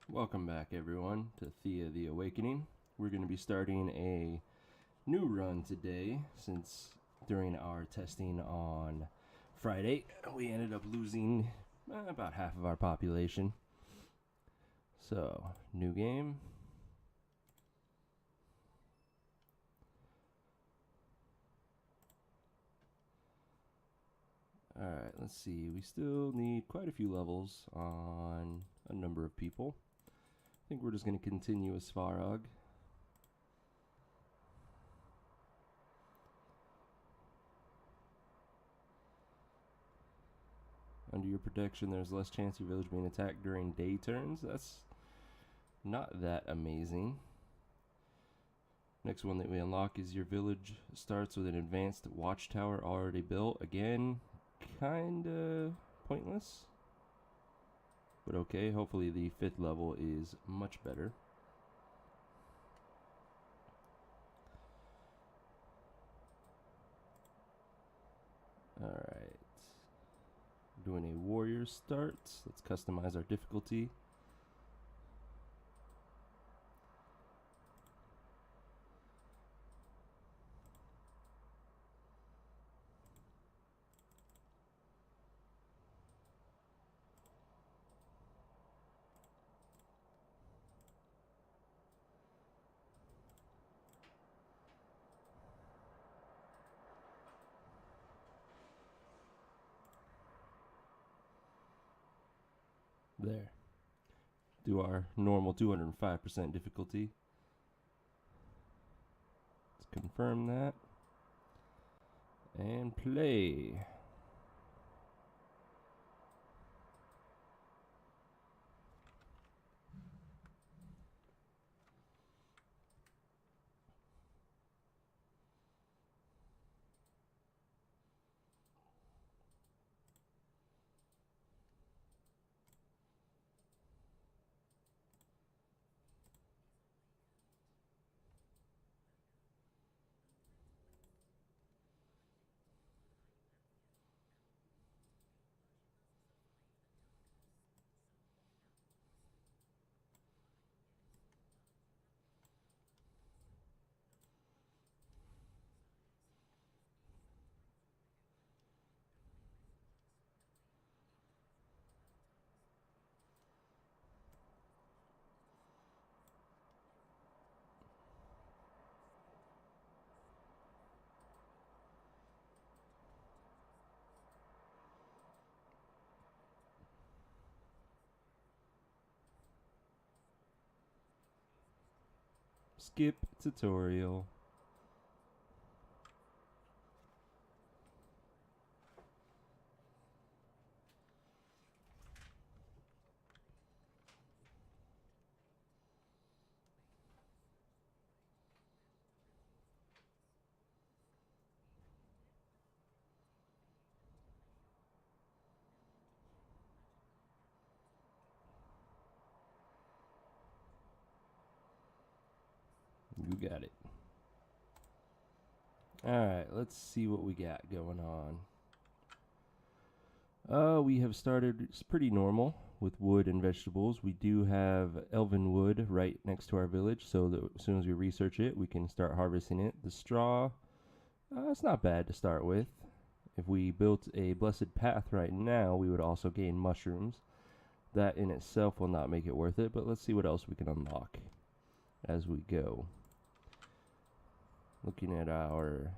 Welcome back, everyone, to Thea the Awakening. We're going to be starting a new run today, since during our testing on Friday, we ended up losing about half of our population. So, new game. Alright, let's see. We still need quite a few levels on a number of people. I think we're just going to continue with Svarog. Under your protection, there's less chance your village being attacked during day turns. That's not that amazing. Next one that we unlock is your village starts with an advanced watchtower already built. Again, kinda pointless, but okay. Hopefully the 5th level is much better. Alright. Doing a warrior start. Let's customize our difficulty. There. Do our normal 205% difficulty. Let's confirm that. And play. Skip tutorial. You got it. Alright, let's see what we got going on. We have started, it's pretty normal with wood and vegetables. We do have elven wood right next to our village, so that as soon as we research it, we can start harvesting it. The straw, it's not bad to start with. If we built a blessed path right now, we would also gain mushrooms. That in itself will not make it worth it, but let's see what else we can unlock as we go. Looking at our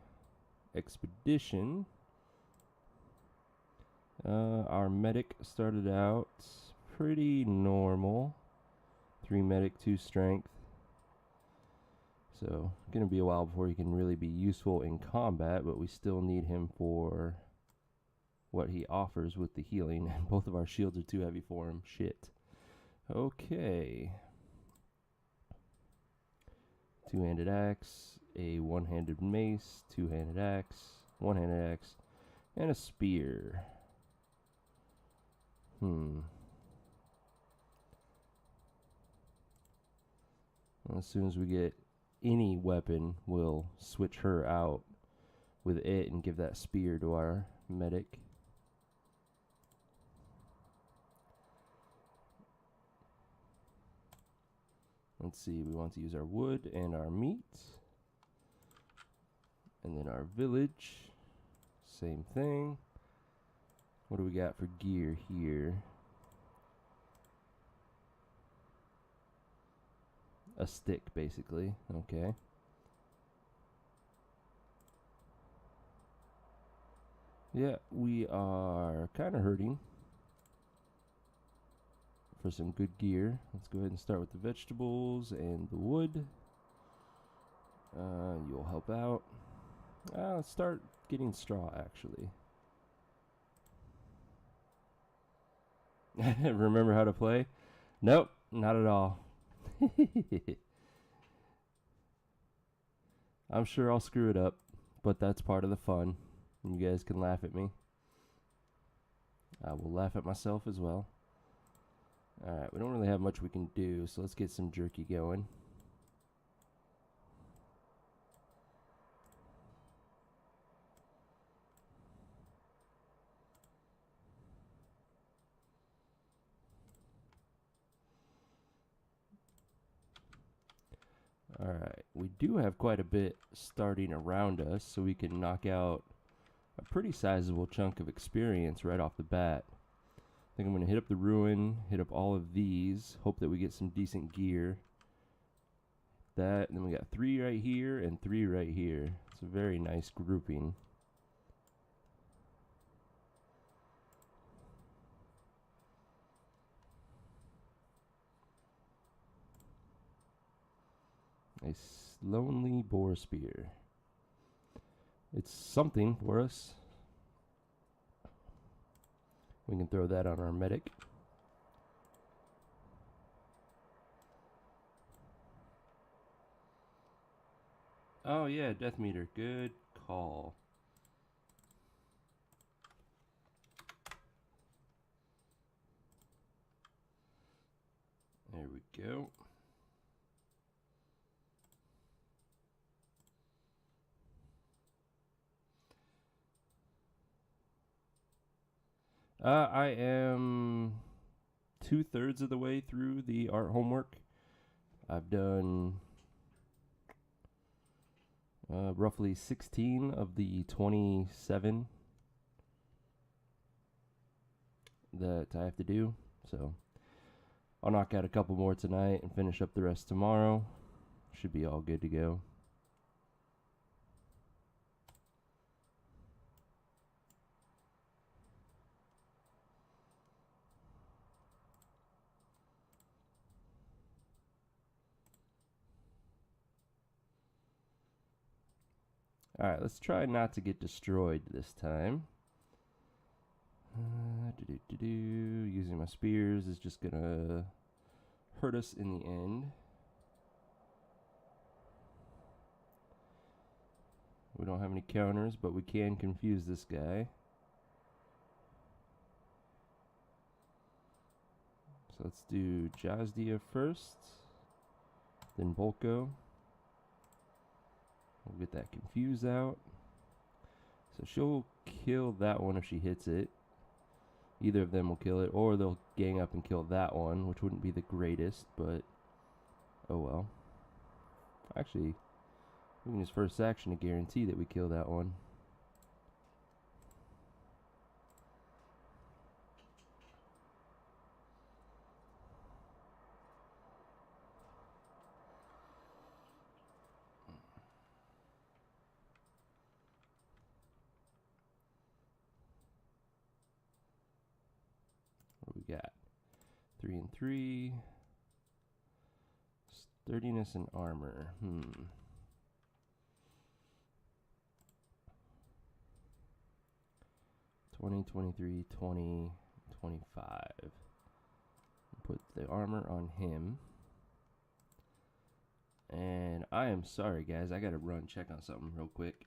expedition, our medic started out pretty normal. 3 medic, 2 strength. So, gonna be a while before he can really be useful in combat, but we still need him for what he offers with the healing. And both of our shields are too heavy for him. Shit. Okay. 2-handed axe, a 1-handed mace, 2-handed axe, 1-handed axe, and a spear. As soon as we get any weapon, we'll switch her out with it and give that spear to our medic. Let's see, we want to use our wood and our meat. And then our village, same thing. What do we got for gear here? A stick, basically. Okay. Yeah, we are kind of hurting for some good gear. Let's go ahead and start with the vegetables and the wood. You'll help out. Let's start getting straw, actually. Remember how to play? Nope, not at all. I'm sure I'll screw it up, but that's part of the fun. You guys can laugh at me. I will laugh at myself as well. Alright, we don't really have much we can do, so let's get some jerky going. Alright, we do have quite a bit starting around us, so we can knock out a pretty sizable chunk of experience right off the bat. I think I'm going to hit up the ruin, hit up all of these, hope that we get some decent gear. That, and then we got 3 right here and 3 right here. It's a very nice grouping. A lonely boar spear. It's something for us. We can throw that on our medic. Oh yeah, death meter. Good call. There we go. I am 2/3 of the way through the art homework. I've done roughly 16 of the 27 that I have to do. So I'll knock out a couple more tonight and finish up the rest tomorrow. Should be all good to go. Alright, let's try not to get destroyed this time. Using my spears is just gonna hurt us in the end. We don't have any counters, but we can confuse this guy. So let's do Jazdia first, then Volko. We'll get that confuse out. So she'll kill that one if she hits it. Either of them will kill it, or they'll gang up and kill that one, which wouldn't be the greatest, but oh well. Actually, we can use first action to guarantee that we kill that one. What do we got? 3 and 3. Sturdiness and armor. 20, 23, 20, 25. Put the armor on him. And I am sorry, guys. I gotta run check on something real quick.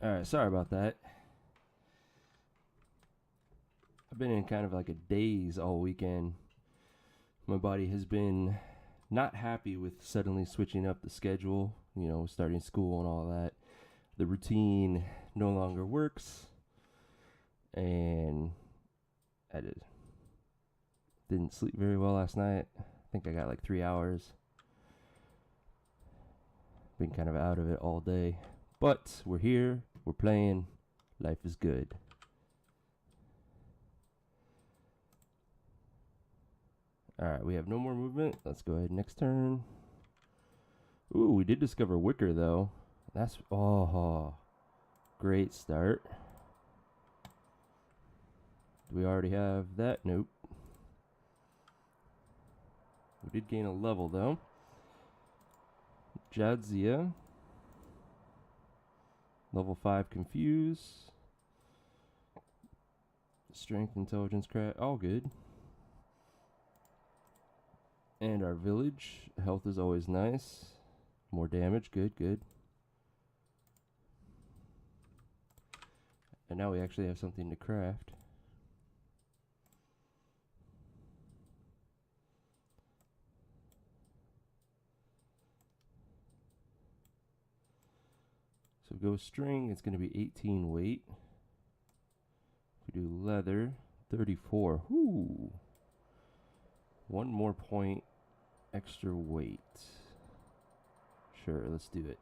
Alright, sorry about that. I've been in kind of like a daze all weekend. My body has been not happy with suddenly switching up the schedule, you know, starting school and all that. The routine no longer works, and I didn't sleep very well last night. I think I got like 3 hours. Been kind of out of it all day. But we're here, we're playing, life is good. Alright, we have no more movement. Let's go ahead next turn. Ooh, we did discover Wicker though. That's, oh, great start. Do we already have that? Nope. We did gain a level though. Jadzia. Level 5 Confuse. Strength, Intelligence, Craft, all good. And our village. Health is always nice. More damage, good, good. And now we actually have something to craft. So go string, it's going to be 18 weight. If we do leather, 34. Whoo! One more point extra weight. Sure, let's do it.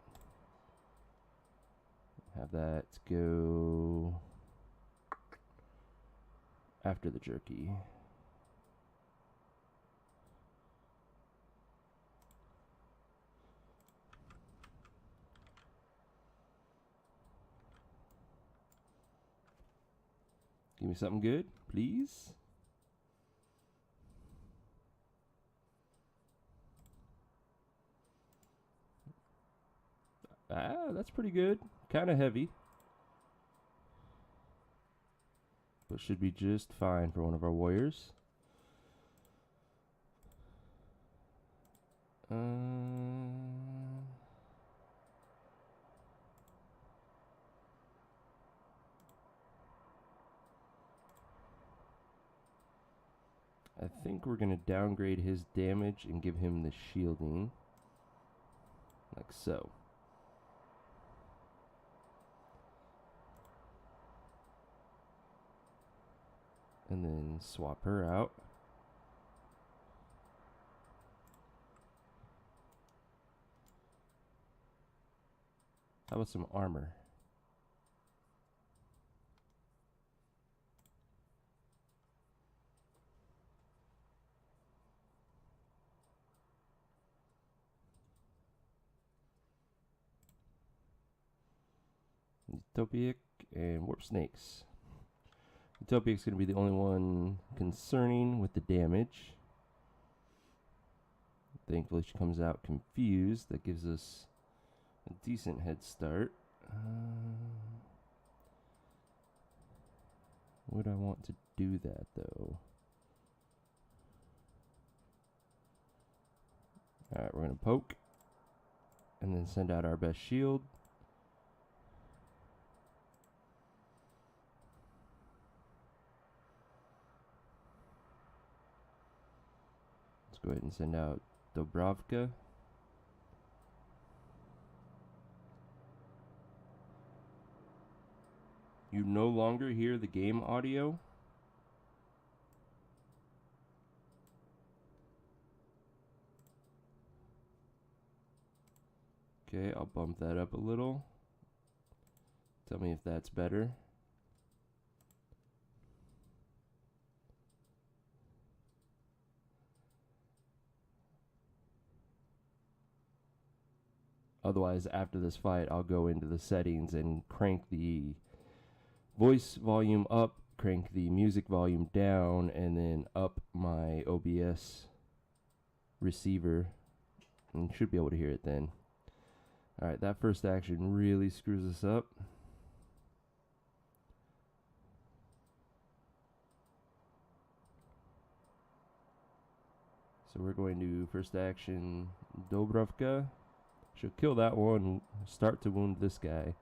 Have that go after the jerky. Give me something good, please. Ah, that's pretty good. Kind of heavy. But should be just fine for one of our warriors. I think we're going to downgrade his damage and give him the shielding. Like so. And then swap her out. How about some armor? Utopic and Warp Snakes. Utopic's going to be the only one concerning with the damage. Thankfully she comes out confused. That gives us a decent head start. Would I want to do that though? Alright, we're going to poke. And then send out our best shield. Let's go ahead and send out Dobrovka. You no longer hear the game audio. Okay, I'll bump that up a little. Tell me if that's better. Otherwise, after this fight, I'll go into the settings and crank the voice volume up, crank the music volume down, and then up my OBS receiver. And should be able to hear it then. Alright, that first action really screws us up. So we're going to first action Dobrovka. She'll kill that one, start to wound this guy.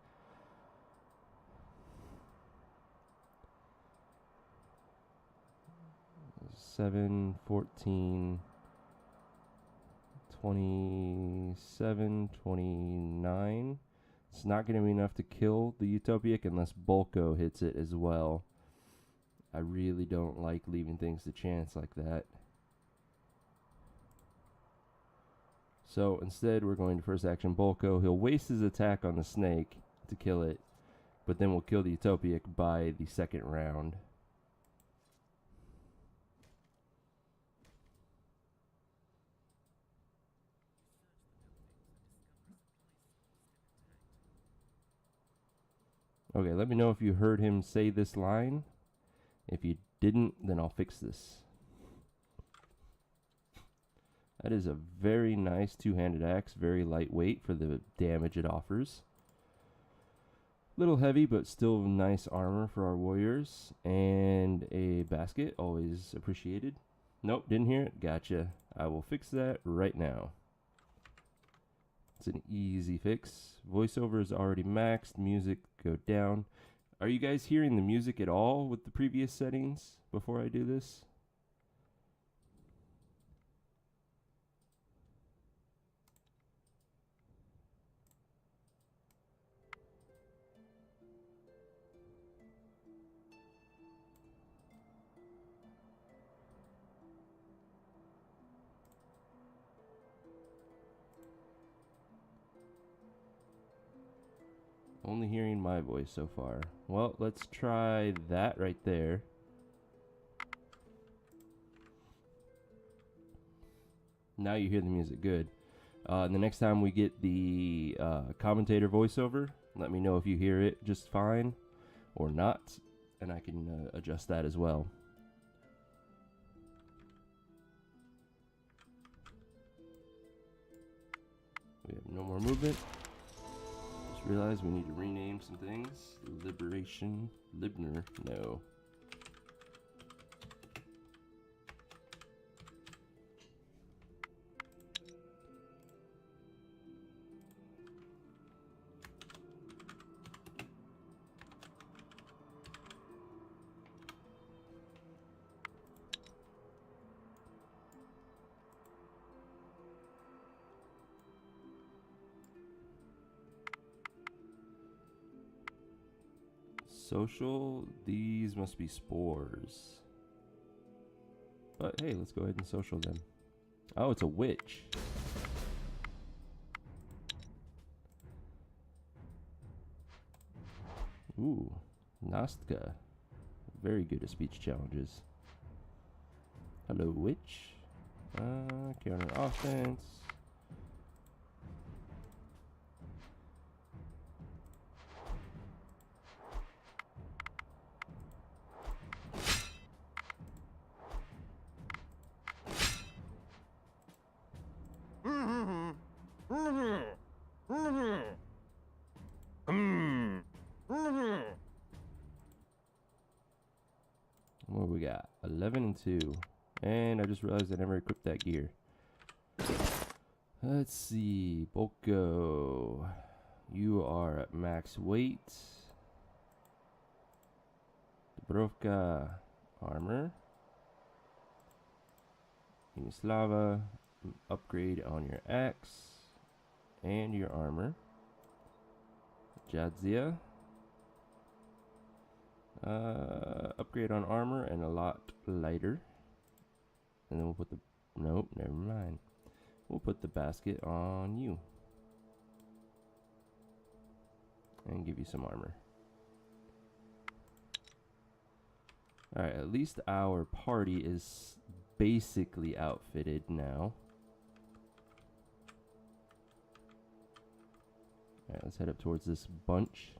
7, 14, 27, 29. It's not going to be enough to kill the Utopic unless Bulko hits it as well. I really don't like leaving things to chance like that. So instead, we're going to first action Bulko. He'll waste his attack on the snake to kill it, but then we'll kill the Utopic by the second round. Okay, let me know if you heard him say this line. If you didn't, then I'll fix this. That is a very nice two-handed axe, very lightweight for the damage it offers. Little heavy, but still nice armor for our warriors. And a basket, always appreciated. Nope, didn't hear it. Gotcha. I will fix that right now. It's an easy fix. Voiceover is already maxed. Music, go down. Are you guys hearing the music at all with the previous settings before I do this? Only hearing my voice so far. Well, let's try that right there. Now you hear the music good. And the next time we get the commentator voiceover, let me know if you hear it just fine or not, and I can adjust that as well. We have no more movement. Just realized we need to rename some things. Liberation, Libner, no. Social, these must be spores. But hey, let's go ahead and social them. Oh, it's a witch. Ooh, Nastka. Very good at speech challenges. Hello, witch. Counter offense. What we got? 11 and 2. And I just realized I never equipped that gear. Let's see. Bulko. You are at max weight. Dubrovka. Armor. Unislava. Upgrade on your axe. And your armor. Jadzia. Upgrade on armor and a lot lighter. And then we'll put the... Nope, never mind. We'll put the basket on you. And give you some armor. Alright, at least our party is basically outfitted now. Alright, let's head up towards this bunch.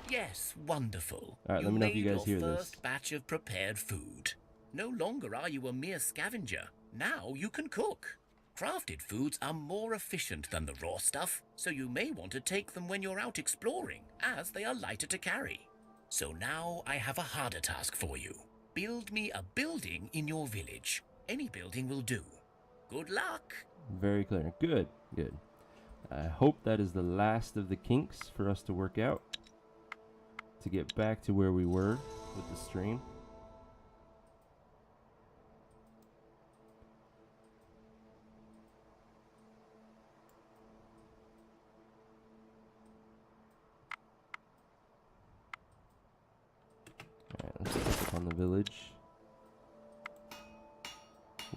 Yes, wonderful. Alright, let me know if you guys hear this. You made your first batch of prepared food. No longer are you a mere scavenger. Now you can cook. Crafted foods are more efficient than the raw stuff, so you may want to take them when you're out exploring, as they are lighter to carry. So now I have a harder task for you. Build me a building in your village. Any building will do. Good luck. Very clear. Good, good. I hope that is the last of the kinks for us to work out. To get back to where we were. with the stream. Alright, let's pick up on the village.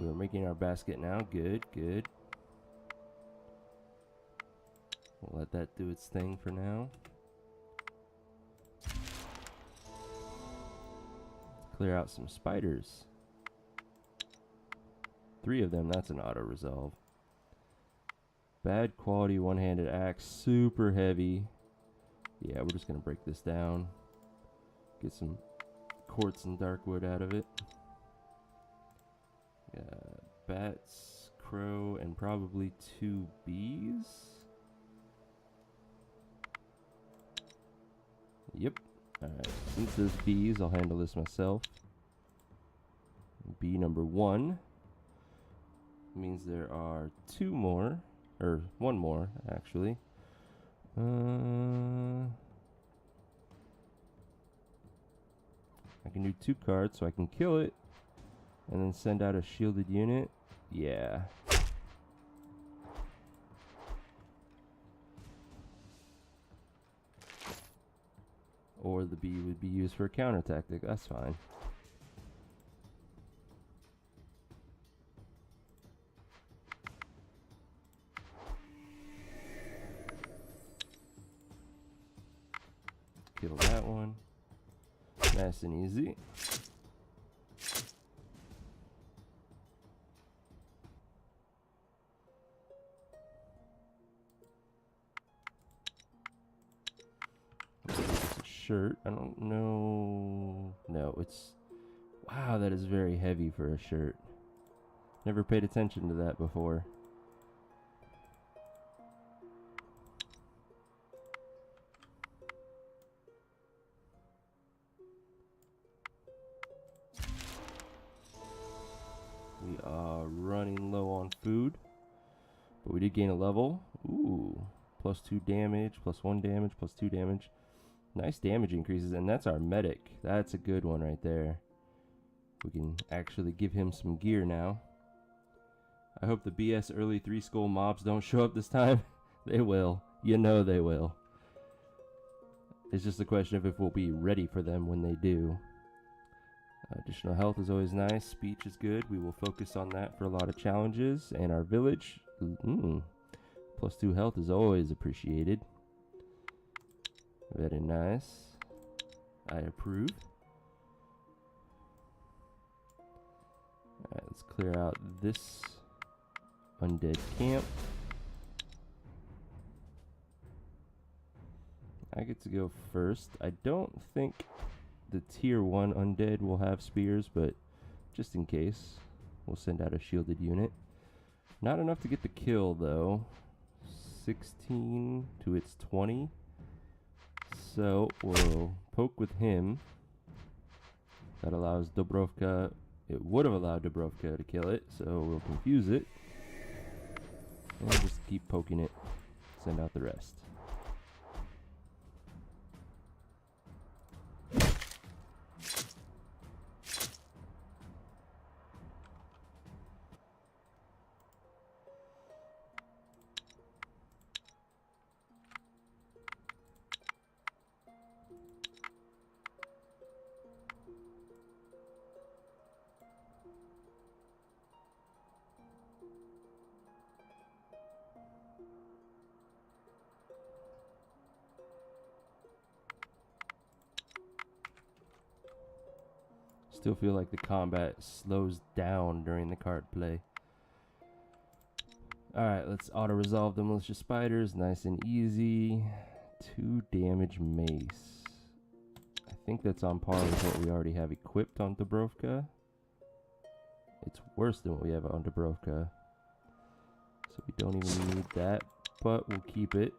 We're making our basket now. Good, good. We'll let that do its thing for now. Clear out some spiders. 3 of them, that's an auto-resolve. Bad quality one-handed axe, super heavy. Yeah, we're just gonna break this down. Get some quartz and dark wood out of it. Bats, crow, and probably 2 bees. Yep. Alright, since there's bees, I'll handle this myself. Bee number 1 means there are 2 more, or 1 more, actually. I can do 2 cards, so I can kill it, and then send out a shielded unit. Yeah. Or the bee would be used for a counter tactic. That's fine. Kill that one. Nice and easy. Shirt. I don't know. No, it's... Wow, that is very heavy for a shirt. Never paid attention to that before. We are running low on food, but we did gain a level. Ooh, plus 2 damage, plus 1 damage, plus 2 damage. Nice damage increases, and that's our medic. That's a good one right there. We can actually give him some gear now. I hope the BS early 3 skull mobs don't show up this time. They will. You know they will. It's just a question of if we'll be ready for them when they do. Additional health is always nice. Speech is good. We will focus on that for a lot of challenges. And our village, plus 2 health is always appreciated. Very nice. I approve. Alright, let's clear out this undead camp. I get to go first. I don't think the tier 1 undead will have spears, but just in case, we'll send out a shielded unit. Not enough to get the kill, though. 16 to its 20. So we'll poke with him. That allows Dubrovka. It would have allowed Dubrovka to kill it, so we'll confuse it. And just keep poking it. Send out the rest. Still feel like the combat slows down during the card play. Alright, let's auto-resolve the militia spiders. Nice and easy. 2 damage mace. I think that's on par with what we already have equipped on Dubrovka. It's worse than what we have on Dubrovka. So we don't even need that, but we'll keep it.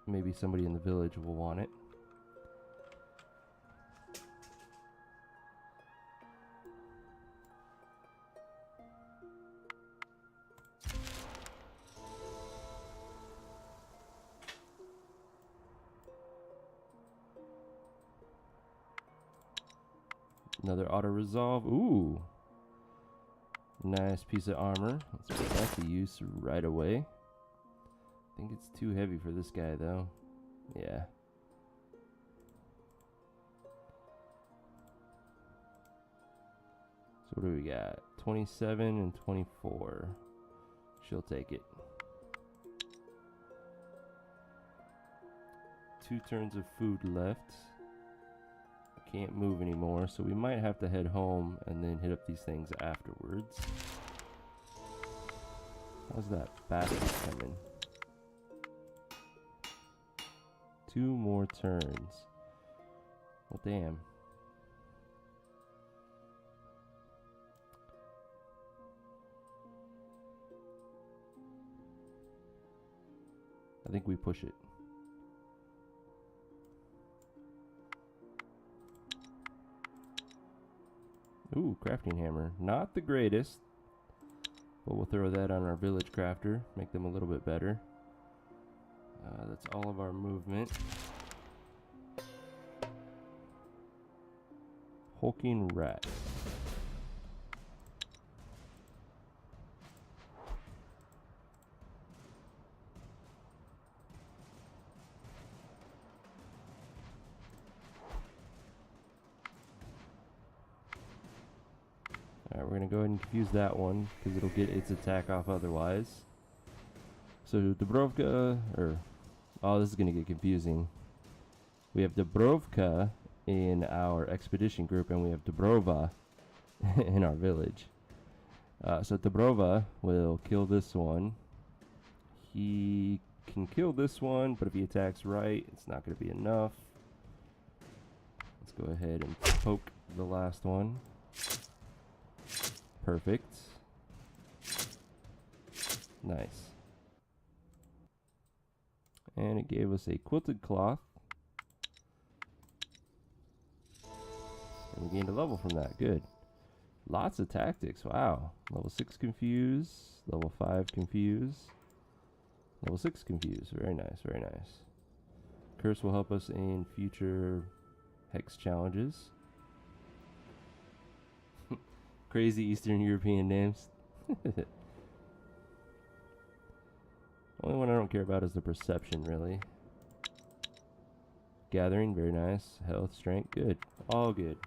Maybe somebody in the village will want it. Another auto resolve. Ooh. Nice piece of armor. Let's put that to use right away. I think it's too heavy for this guy though. Yeah. So what do we got? 27 and 24. She'll take it. 2 turns of food left. Can't move anymore, so we might have to head home and then hit up these things afterwards. How's that basket coming? 2 more turns. Well, damn. I think we push it. Ooh, crafting hammer. Not the greatest, but we'll throw that on our village crafter, make them a little bit better. That's all of our movement. Hulking rat. Alright, we're going to go ahead and confuse that one, because it'll get its attack off otherwise. So Dubrovka, oh, this is going to get confusing. We have Dubrovka in our expedition group, and we have Dubrova in our village. So Dubrova will kill this one. He can kill this one, but if he attacks right, it's not going to be enough. Let's go ahead and poke the last one. Perfect. Nice. And it gave us a quilted cloth. And we gained a level from that. Good. Lots of tactics. Wow. Level 6 confuse. Level 5 confuse. Level 6 confuse. Very nice. Very nice. Curse will help us in future hex challenges. Crazy Eastern European names. Only one I don't care about is the perception, really. Gathering, very nice. Health, strength, good. All good.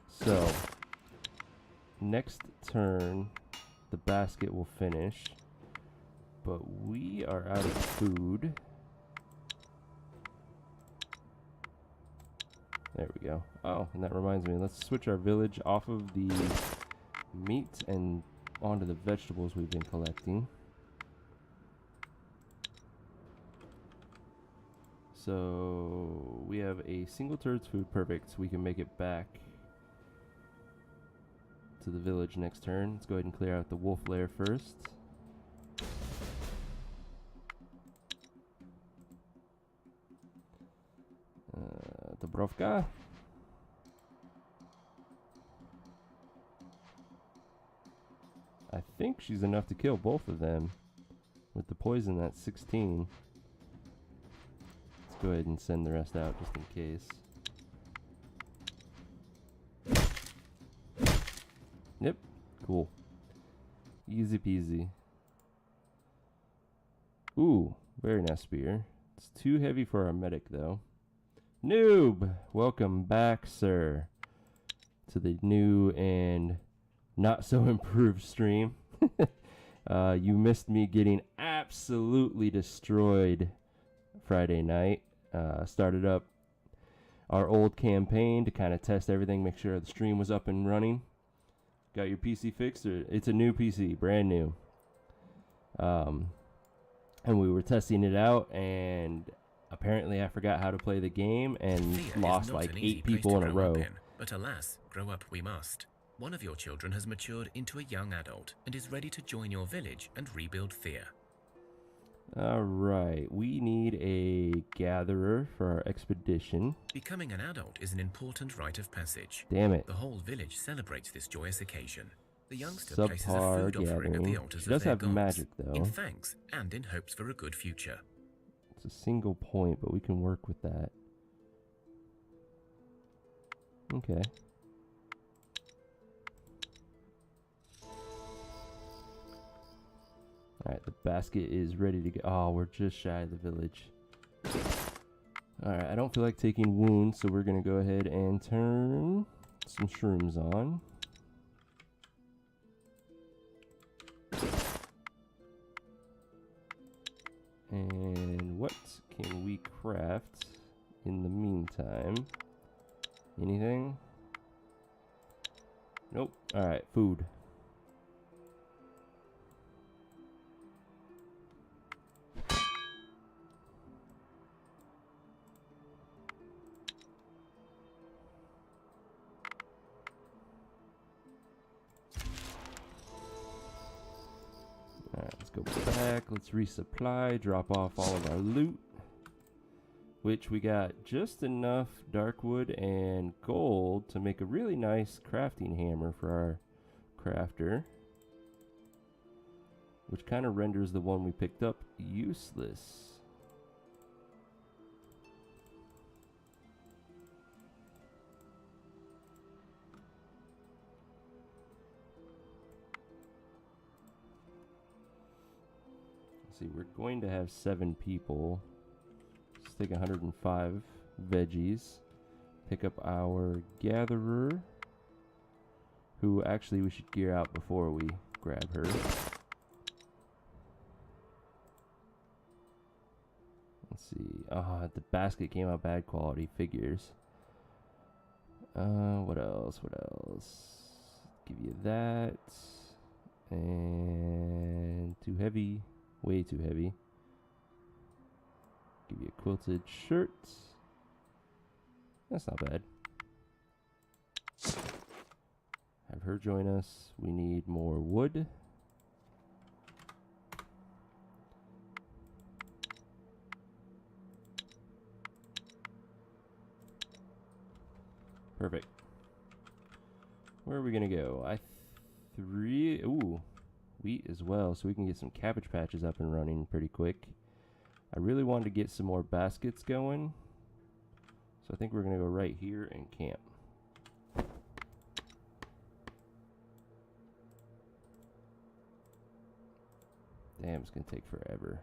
So, next turn, the basket will finish. But we are out of food. There we go. Oh, and that reminds me, let's switch our village off of the meat and onto the vegetables we've been collecting. So we have a single turd's food. Perfect. So we can make it back to the village next turn. Let's go ahead and clear out the wolf lair first. Dubrovka. I think she's enough to kill both of them. With the poison, that's 16. Let's go ahead and send the rest out just in case. Yep, cool. Easy peasy. Ooh, very nice spear. It's too heavy for our medic, though. Noob! Welcome back, sir, to the new and not so improved stream. You missed me getting absolutely destroyed Friday night. Started up our old campaign to kind of test everything, make sure the stream was up and running. Got your PC fixed? It's a new PC, brand new. And we were testing it out, and apparently I forgot how to play the game and Thea lost like 8 people in a row. But alas, grow up we must. One of your children has matured into a young adult and is ready to join your village and rebuild Thea. Alright, we need a gatherer for our expedition. Becoming an adult is an important rite of passage. Damn it. The whole village celebrates this joyous occasion. The youngster Subpar places a food offering at the gathering. altars She of does their have gods, magic, though. in thanks and in hopes for a good future. It's a single point, but we can work with that. Okay. Alright, the basket is ready to go. Oh, we're just shy of the village. Alright, I don't feel like taking wounds, so we're going to go ahead and turn some shrooms on. And what can we craft in the meantime? Anything? Nope. Alright, food. Alright, let's go back. Let's resupply. Drop off all of our loot. Which we got just enough dark wood and gold to make a really nice crafting hammer for our crafter. Which kind of renders the one we picked up useless. Let's see, we're going to have 7 people. Let's take 105 veggies. Pick up our gatherer, who actually we should gear out before we grab her. Let's see. The basket came out bad quality. Figures. What else? What else? Give you that. And too heavy. Way too heavy. Give you a quilted shirt. That's not bad. Have her join us. We need more wood. Perfect. Where are we gonna go? Ooh, wheat as well, so we can get some cabbage patches up and running pretty quick. I really wanted to get some more baskets going, so I think we're gonna go right here and camp. Damn, it's gonna take forever.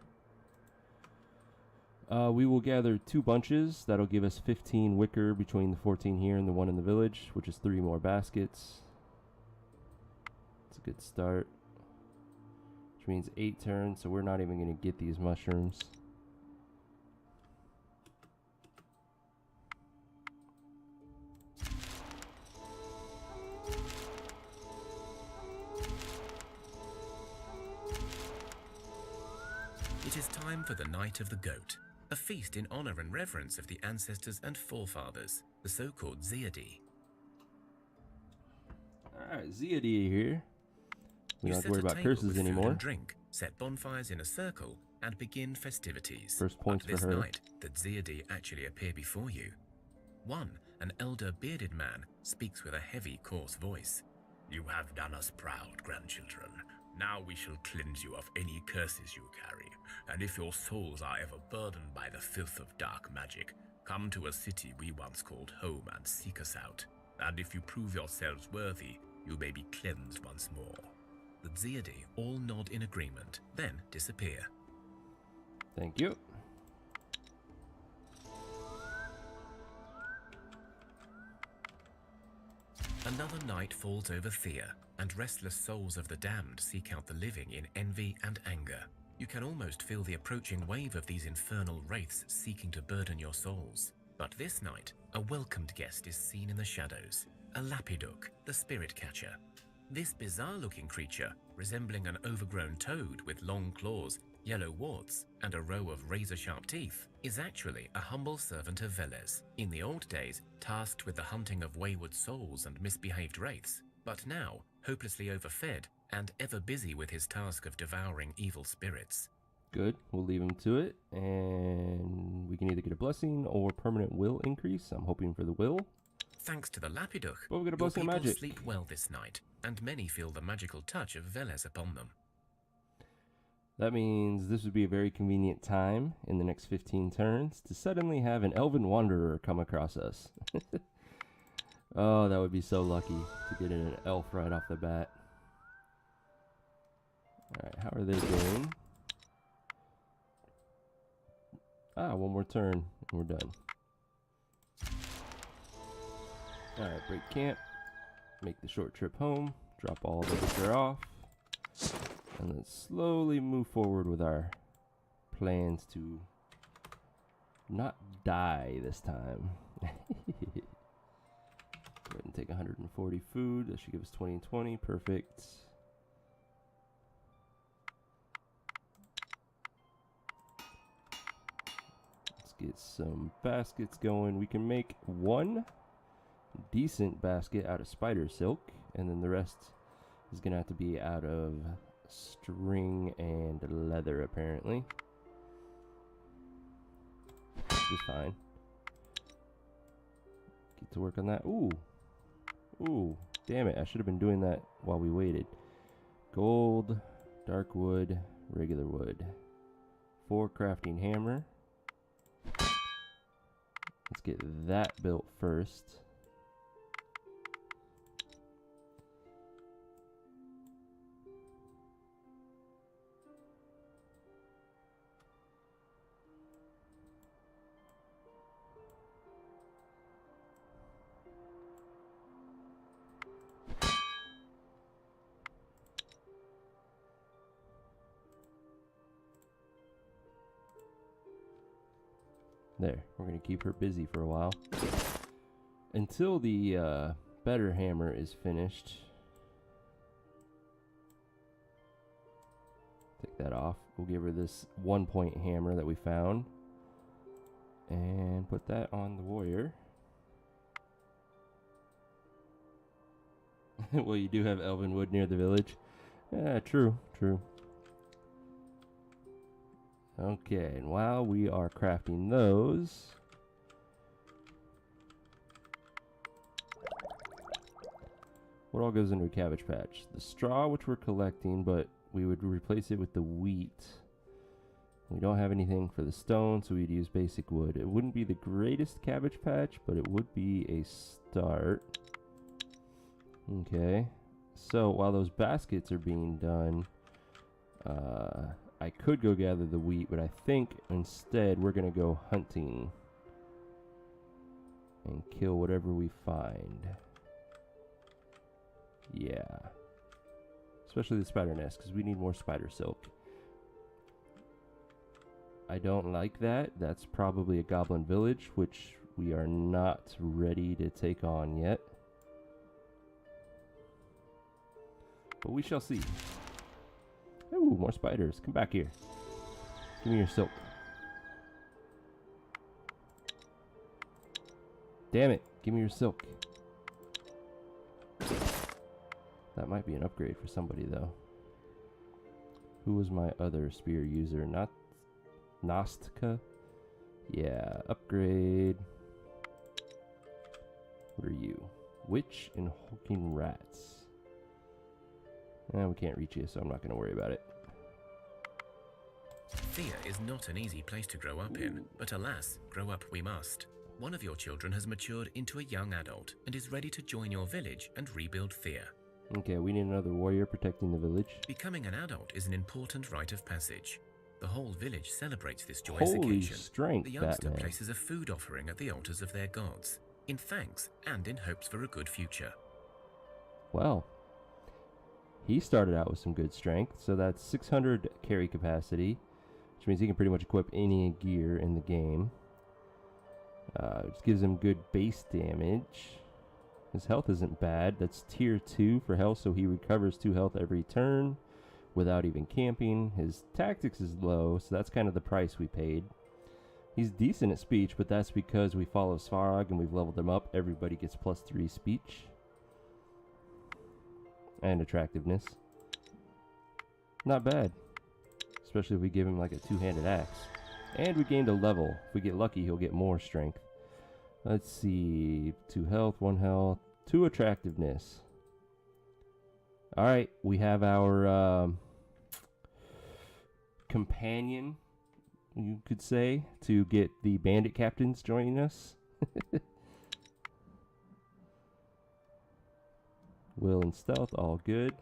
We will gather 2 bunches. That'll give us 15 wicker between the 14 here and the 1 in the village, which is 3 more baskets. It's a good start. Which means 8 turns, so we're not even going to get these mushrooms. It is time for the Night of the Goat, a feast in honor and reverence of the ancestors and forefathers, the so-called Zeadi. Alright, Zeadi here. We don't have to set worry a about table curses with food anymore. and drink, set bonfires in a circle, and begin festivities. First points but for this her. night, the Zeadi actually appear before you. One, an elder bearded man, speaks with a heavy, coarse voice. You have done us proud, grandchildren. Now we shall cleanse you of any curses you carry, and if your souls are ever burdened by the filth of dark magic, come to a city we once called home and seek us out. And if you prove yourselves worthy, you may be cleansed once more. The Zeadi all nod in agreement, then disappear. Thank you. Another night falls over Thea, and restless souls of the damned seek out the living in envy and anger. You can almost feel the approaching wave of these infernal wraiths seeking to burden your souls. But this night, a welcomed guest is seen in the shadows, a Lapiduk, the spirit catcher. This bizarre-looking creature, resembling an overgrown toad with long claws, yellow warts, and a row of razor-sharp teeth, is actually a humble servant of Velez, in the old days tasked with the hunting of wayward souls and misbehaved wraiths, but now hopelessly overfed and ever busy with his task of devouring evil spirits. Good, we'll leave him to it, and we can either get a blessing or permanent will increase. I'm hoping for the will. Thanks to the Lapiduk, But we got a your blessing of people magic. sleep well this night, and many feel the magical touch of Velez upon them. That means this would be a very convenient time in the next 15 turns to suddenly have an elven wanderer come across us. Oh, that would be so lucky to get in an elf right off the bat. Alright, how are they doing? Ah, one more turn, and we're done. Alright, break camp. Make the short trip home. Drop all the liquor off. And then slowly move forward with our plans to not die this time. Go ahead and take 140 food. That should give us 20 and 20. Perfect. Let's get some baskets going. We can make one decent basket out of spider silk, and then the rest is gonna have to be out of string and leather, apparently. Which is fine. Get to work on that. Ooh, damn it, I should have been doing that while we waited. Gold, dark wood, regular wood. 4 crafting hammer. Let's get that built first. There, we're going to keep her busy for a while. Until the better hammer is finished. Take that off. We'll give her this 1-point hammer that we found. And put that on the warrior. Well, you do have elven wood near the village. Yeah, true. Okay, and while we are crafting those, what all goes into a cabbage patch? The straw, which we're collecting, but we would replace it with the wheat. We don't have anything for the stone, so we'd use basic wood. It wouldn't be the greatest cabbage patch, but it would be a start. Okay, so while those baskets are being done, I could go gather the wheat, but I think instead we're going to go hunting and kill whatever we find. Yeah. Especially the spider nest, because we need more spider silk. I don't like that. That's probably a goblin village, which we are not ready to take on yet. But we shall see. Ooh, more spiders. Come back here. Give me your silk. Damn it. Give me your silk. That might be an upgrade for somebody, though. Who was my other spear user? Not Nostka? Yeah, upgrade. What are you? Witch and hulking rats. We can't reach you, so I'm not going to worry about it. Thea is not an easy place to grow up in, but alas, grow up we must. One of your children has matured into a young adult and is ready to join your village and rebuild Thea. Okay, we need another warrior protecting the village. Becoming an adult is an important rite of passage. The whole village celebrates this joyous Holy occasion. strength, The youngster Batman. places a food offering at the altars of their gods, in thanks and in hopes for a good future. Well, he started out with some good strength, so that's 600 carry capacity, which means he can pretty much equip any gear in the game. Just gives him good base damage. His health isn't bad. That's tier 2 for health, so he recovers 2 health every turn without even camping. His tactics is low, so that's kind of the price we paid. He's decent at speech, but that's because we follow Svarog and we've leveled him up. Everybody gets +3 speech. And attractiveness. Not bad. Especially if we give him like a 2-handed axe. And we gained a level. If we get lucky, he'll get more strength. Let's see. 2 health, 1 health, 2 attractiveness. Alright, we have our companion, you could say, to get the bandit captains joining us. Will and stealth, all good.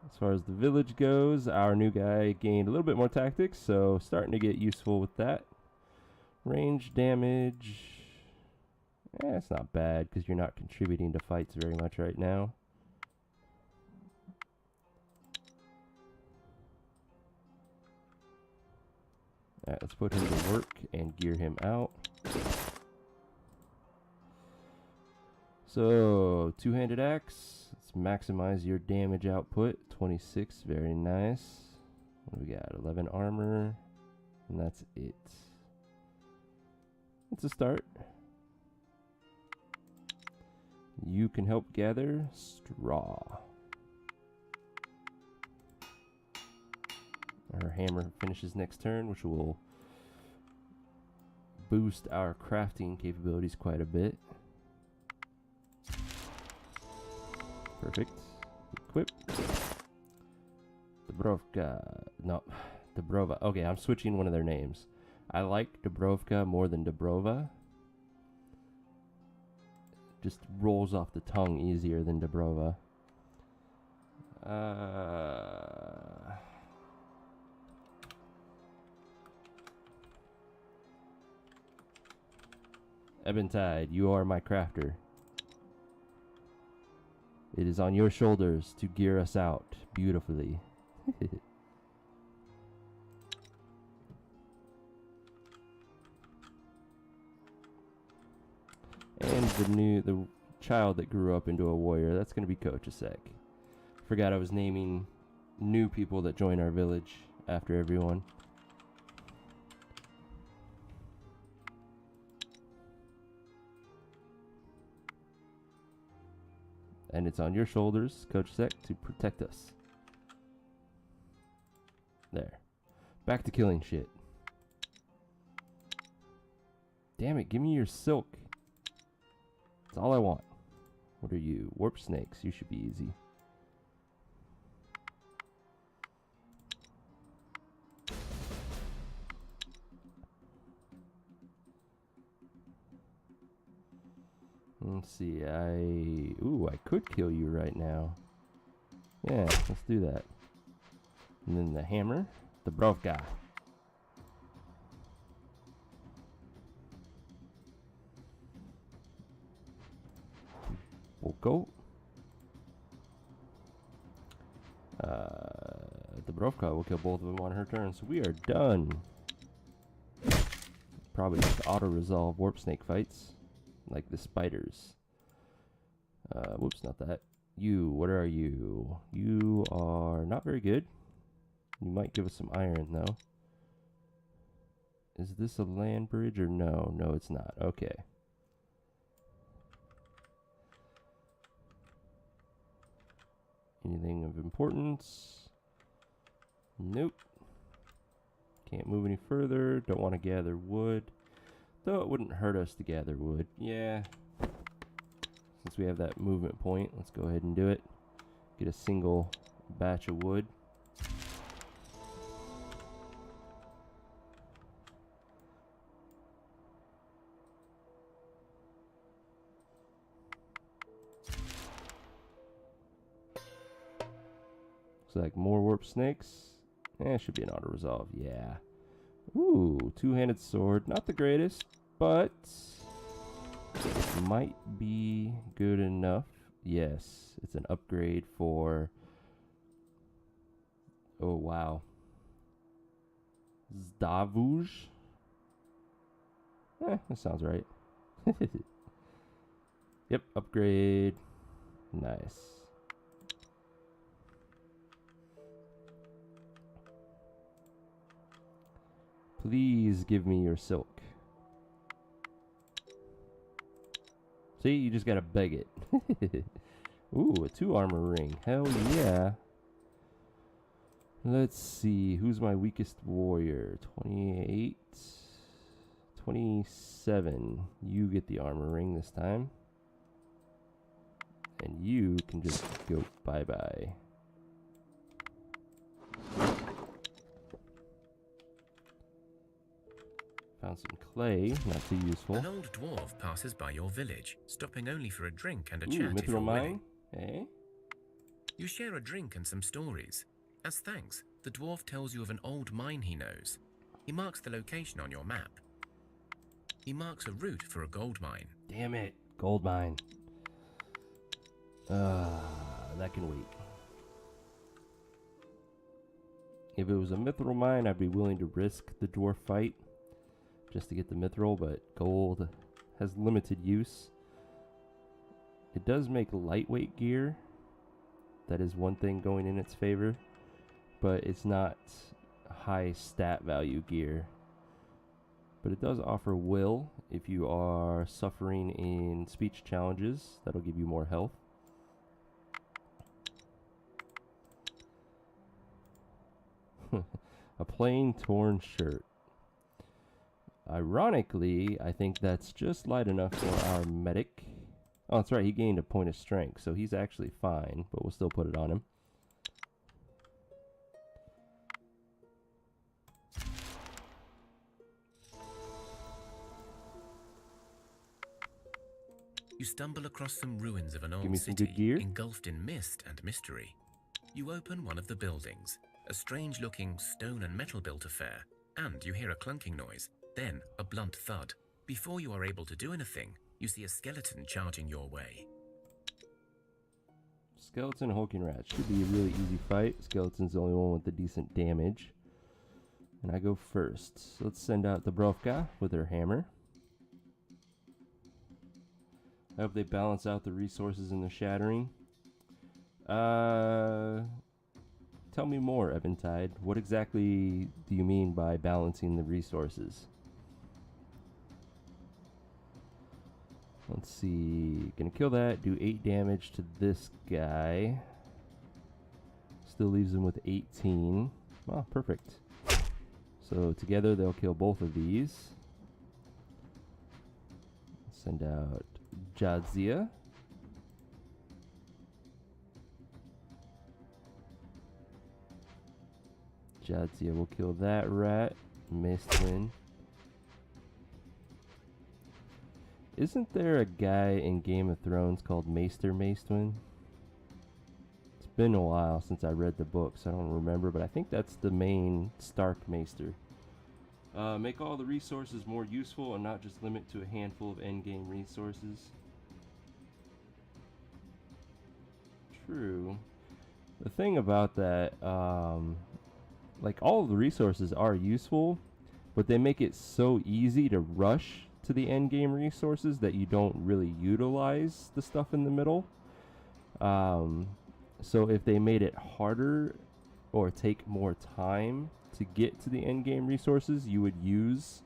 As far as the village goes, our new guy gained a little bit more tactics, so starting to get useful with that. Range damage, it's not bad because you're not contributing to fights very much right now. Alright, let's put him to work and gear him out. So, two-handed axe. Let's maximize your damage output. 26, very nice. What do we got? 11 armor. And that's it. It's a start. You can help gather straw. Our hammer finishes next turn, which will boost our crafting capabilities quite a bit. Perfect. Equip. Dubrovka. No, Dubrova. Okay, I'm switching one of their names. I like Dubrovka more than Dubrova. Just rolls off the tongue easier than Dubrova. Eventide, you are my crafter. It is on your shoulders to gear us out beautifully. And the child that grew up into a warrior, that's going to be Kochasek. Forgot I was naming new people that join our village after everyone. And it's on your shoulders, Kochasek, to protect us. There. Back to killing shit. Damn it, give me your silk. That's all I want. What are you? Warp snakes. You should be easy. Let's see. I could kill you right now. Yeah, let's do that. And then the hammer. The Brovka. Boko. Dubrovka will kill both of them on her turn, so we are done. Probably just auto-resolve warp snake fights, like the spiders. Whoops, not that. You, what are you? You are not very good. You might give us some iron, though. Is this a land bridge or no? No, it's not. Okay. Anything of importance? Nope. Can't move any further. Don't want to gather wood. Though it wouldn't hurt us to gather wood. Yeah. Since we have that movement point, let's go ahead and do it. Get a single batch of wood. Looks like more warp snakes. Should be an auto resolve. Yeah. Ooh, two-handed sword. Not the greatest, but it might be good enough. Yes, it's an upgrade for... Oh, wow. Zdavuj? That sounds right. Yep, upgrade. Nice. Please give me your silk. See, you just gotta beg it. Ooh, a 2 armor ring. Hell yeah. Let's see, who's my weakest warrior? 28, 27. You get the armor ring this time. And you can just go bye-bye. Found some clay, not too useful. An old dwarf passes by your village, stopping only for a drink and a Ooh, chat if you're mithril willing. mine? Eh? You share a drink and some stories. As thanks, the dwarf tells you of an old mine he knows. He marks the location on your map. He marks a route for a gold mine. Damn it. Gold mine. That can wait. If it was a mithril mine, I'd be willing to risk the dwarf fight just to get the mithril, but gold has limited use. It does make lightweight gear. That is one thing going in its favor, but it's not high stat value gear. But it does offer will if you are suffering in speech challenges. That'll give you more health. A plain torn shirt. Ironically, I think that's just light enough for our medic. Oh, that's right, he gained a point of strength, so he's actually fine, but we'll still put it on him. You stumble across some ruins of an Give old me some city good gear. engulfed in mist and mystery. You open one of the buildings, a strange-looking stone and metal-built affair, and you hear a clunking noise, then a blunt thud. Before you are able to do anything, you see a skeleton charging your way. Skeleton, hulking rat. Should be a really easy fight. Skeleton's the only one with the decent damage. And I go first. So let's send out the Brovka with her hammer. I hope they balance out the resources in the shattering. Tell me more, Eventide. What exactly do you mean by balancing the resources? Let's see. Gonna kill that. Do 8 damage to this guy. Still leaves him with 18. Oh, perfect. So together they'll kill both of these. Send out Jadzia. Jadzia will kill that rat. Maestwin. Isn't there a guy in Game of Thrones called Maester Maestwin? It's been a while since I read the books. I don't remember, but I think that's the main Stark Maester. Make all the resources more useful and not just limit to a handful of endgame resources. True. The thing about that, like all of the resources are useful, but they make it so easy to rush to the endgame resources that you don't really utilize the stuff in the middle. So if they made it harder or take more time to get to the endgame resources, you would use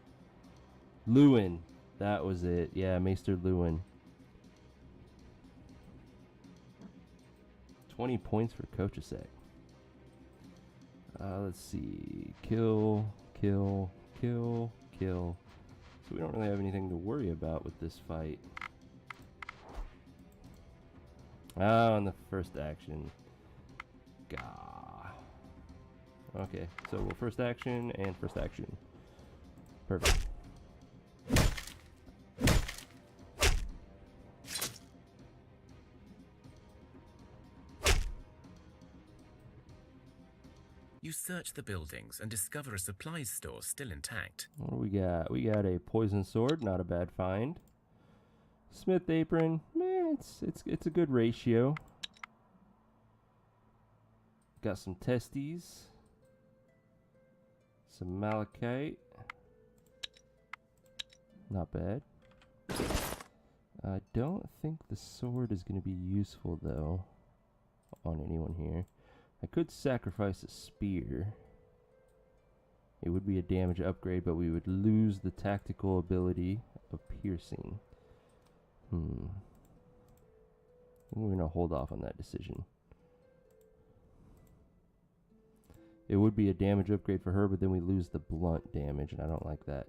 Lewin. That was it. Yeah, Maester Lewin. 20 points for Kochasek. Let's see. Kill, kill, kill, kill. So we don't really have anything to worry about with this fight. On the first action. Gah. Okay, so we'll first action and first action. Perfect. You search the buildings and discover a supplies store still intact. What do we got? We got a poison sword, not a bad find. Smith apron, meh, it's a good ratio. Got some testes. Some malachite. Not bad. I don't think the sword is going to be useful though on anyone here. I could sacrifice a spear. It would be a damage upgrade, but we would lose the tactical ability of piercing. We're going to hold off on that decision. It would be a damage upgrade for her, but then we lose the blunt damage, and I don't like that.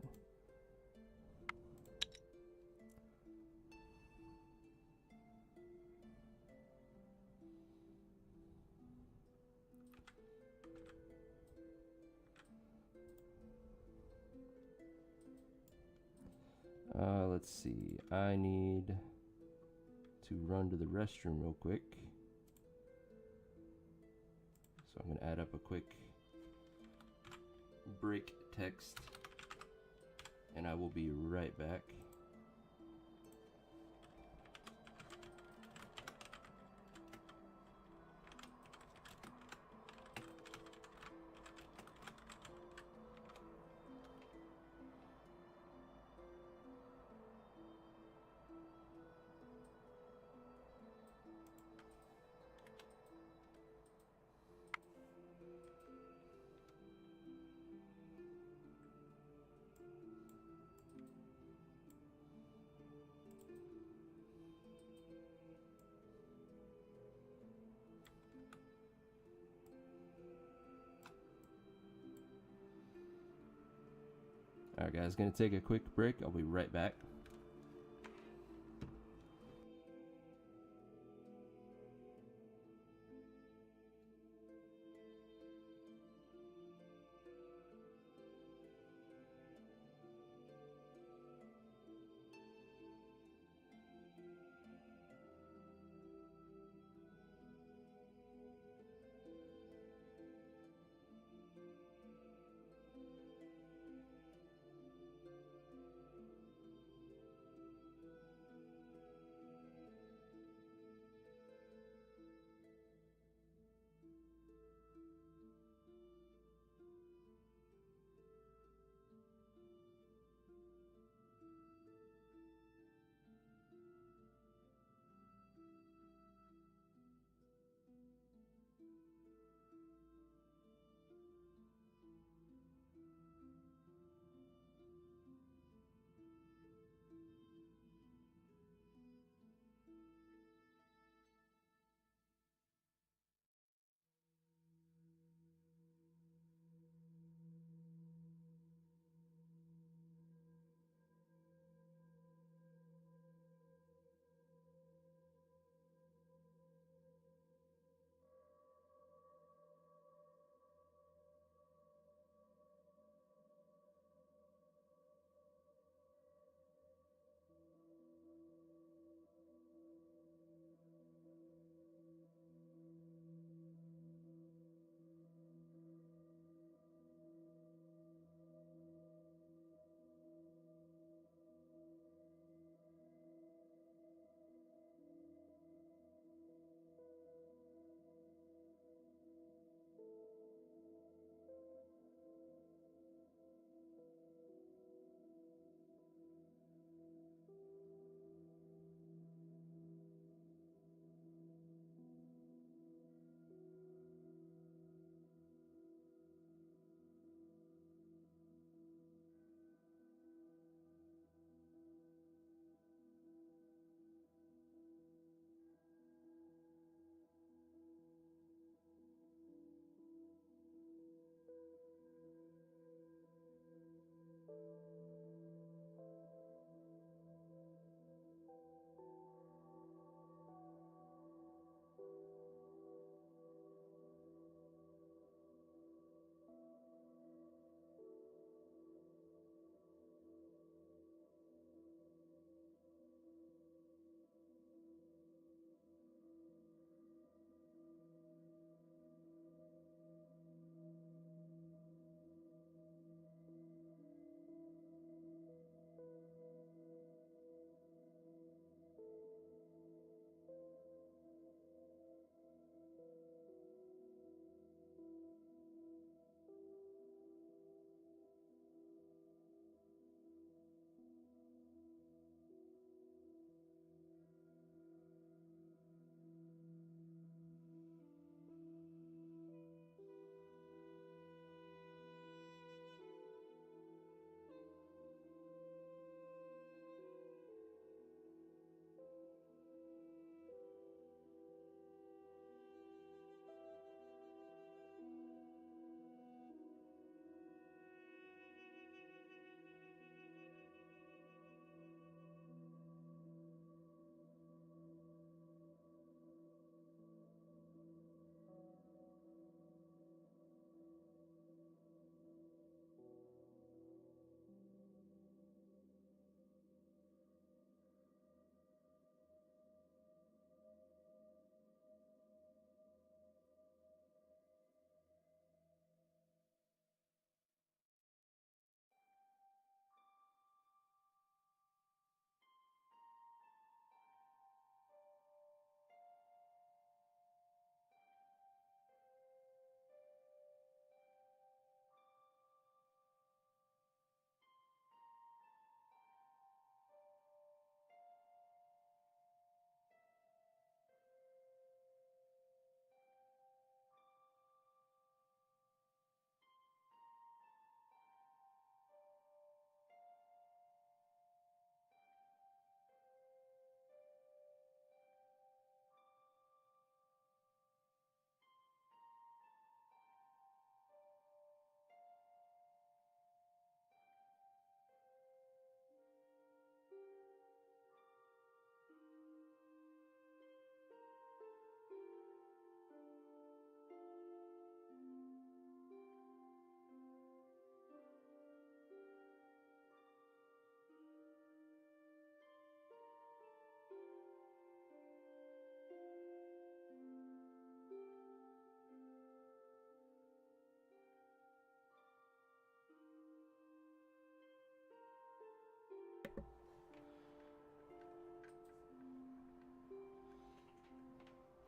Let's see. I need to run to the restroom real quick. So I'm going to add up a quick break text, and I will be right back. Alright guys, gonna take a quick break. I'll be right back.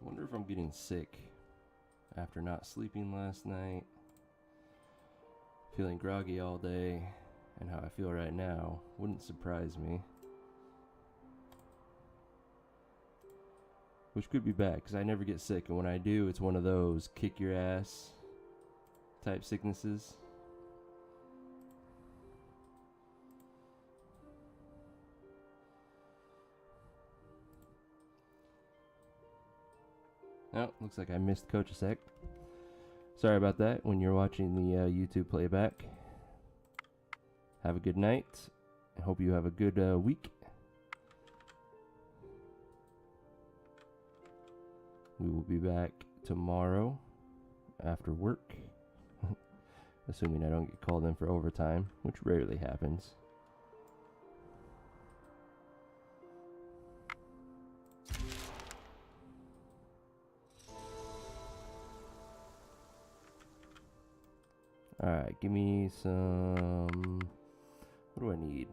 Wonder if I'm getting sick after not sleeping last night, feeling groggy all day, and how I feel right now. Wouldn't surprise me. Which could be bad, because I never get sick, and when I do, it's one of those kick your ass type sicknesses. Oh, looks like I missed Coach a sec. Sorry about that when you're watching the YouTube playback. Have a good night. I hope you have a good week. We will be back tomorrow after work. Assuming I don't get called in for overtime, which rarely happens. Alright, give me some... What do I need?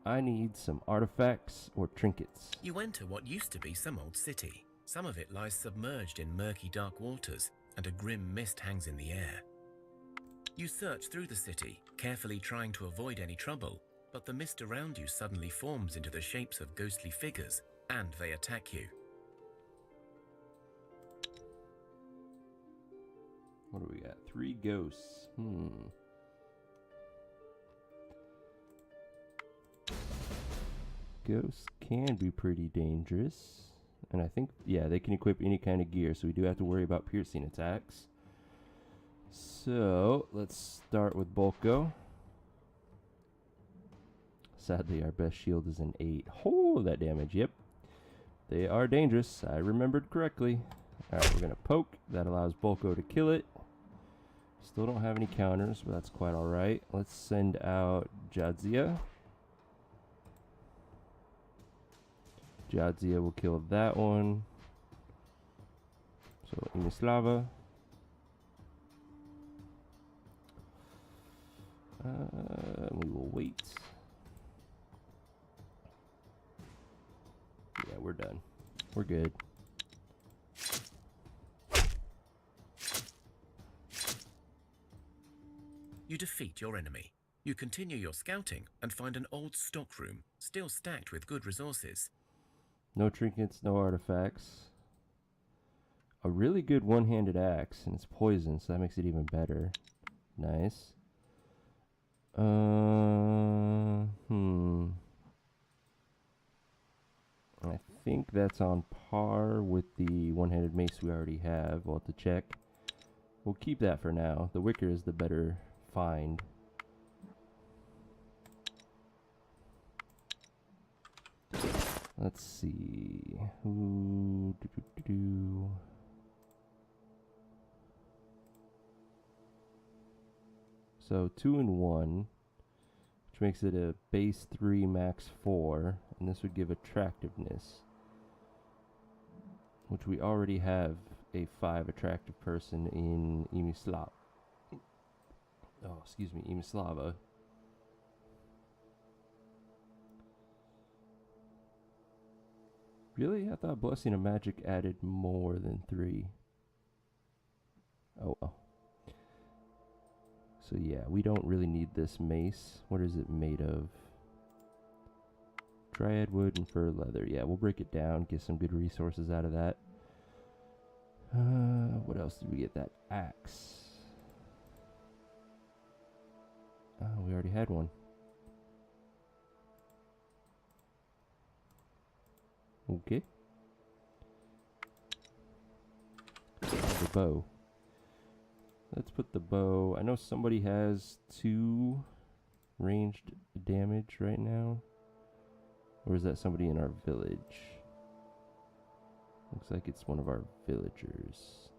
I need some artifacts or trinkets. You enter what used to be some old city. Some of it lies submerged in murky dark waters, and a grim mist hangs in the air. You search through the city, carefully trying to avoid any trouble, but the mist around you suddenly forms into the shapes of ghostly figures, and they attack you. What do we got? 3 ghosts. Ghosts can be pretty dangerous. And I think, yeah, they can equip any kind of gear, so we do have to worry about piercing attacks. So, let's start with Bolko. Sadly, our best shield is an 8. Oh, that damage, yep. They are dangerous. I remembered correctly. Alright, we're going to poke. That allows Bolko to kill it. Still don't have any counters, but that's quite alright. Let's send out Jadzia. Jadzia will kill that one. So, Imislava. We will wait. Yeah, we're done. We're good. You defeat your enemy. You continue your scouting and find an old stockroom, still stacked with good resources. No trinkets, no artifacts. A really good one-handed axe, and it's poison, so that makes it even better. Nice. I think that's on par with the one-handed mace we already have. We'll have to check. We'll keep that for now. The wicker is the better find. Let's see. So 2 and 1, which makes it a base 3 max 4, and this would give attractiveness, which we already have a 5 attractive person in Imislava. Oh, excuse me, Imislava. Really? I thought Blessing of Magic added more than 3. Oh well. So yeah, we don't really need this mace. What is it made of? Dryad wood and fur leather. Yeah, we'll break it down, get some good resources out of that. What else did we get? That axe. Oh, we already had one. Okay. The bow. Let's put the bow. I know somebody has 2 ranged damage right now. Or is that somebody in our village? Looks like it's one of our villagers.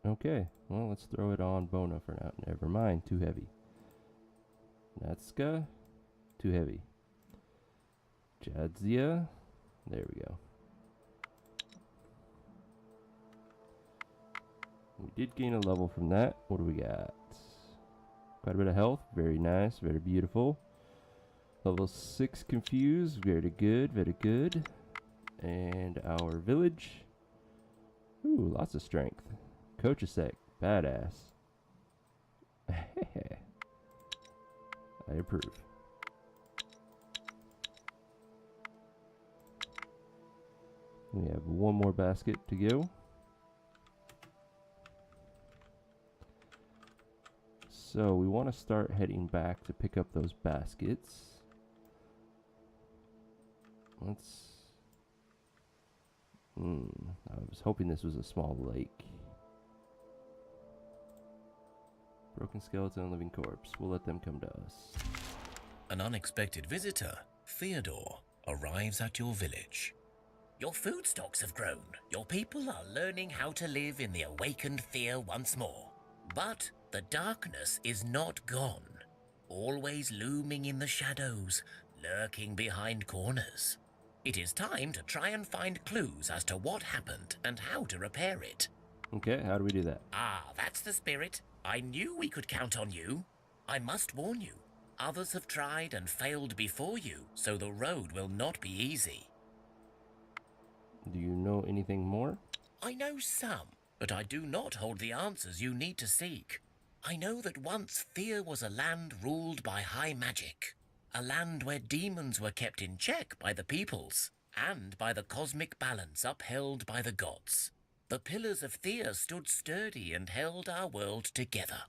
Okay, well, let's throw it on Bona for now. Never mind, too heavy. Natska, too heavy. Jadzia, there we go. We did gain a level from that. What do we got? Quite a bit of health. Very nice. Very beautiful. Level 6 confused. Very good. Very good. And our village. Ooh, lots of strength. Coachasek. Badass. I approve. We have one more basket to go. So we want to start heading back to pick up those baskets. I was hoping this was a small lake. Broken skeleton, living corpse. We'll let them come to us. An unexpected visitor, Theodore, arrives at your village. Your food stocks have grown. Your people are learning how to live in the awakened Thea once more. But the darkness is not gone. Always looming in the shadows, lurking behind corners. It is time to try and find clues as to what happened and how to repair it. Okay, how do we do that? Ah, that's the spirit. I knew we could count on you. I must warn you, others have tried and failed before you, so the road will not be easy. Do you know anything more? I know some, but I do not hold the answers you need to seek. I know that once Thea was a land ruled by high magic. A land where demons were kept in check by the peoples, and by the cosmic balance upheld by the gods. The pillars of Thea stood sturdy and held our world together.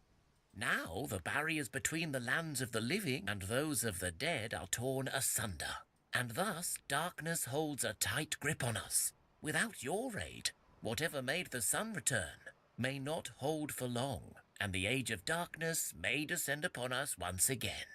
Now the barriers between the lands of the living and those of the dead are torn asunder, and thus darkness holds a tight grip on us. Without your aid, whatever made the sun return may not hold for long, and the age of darkness may descend upon us once again.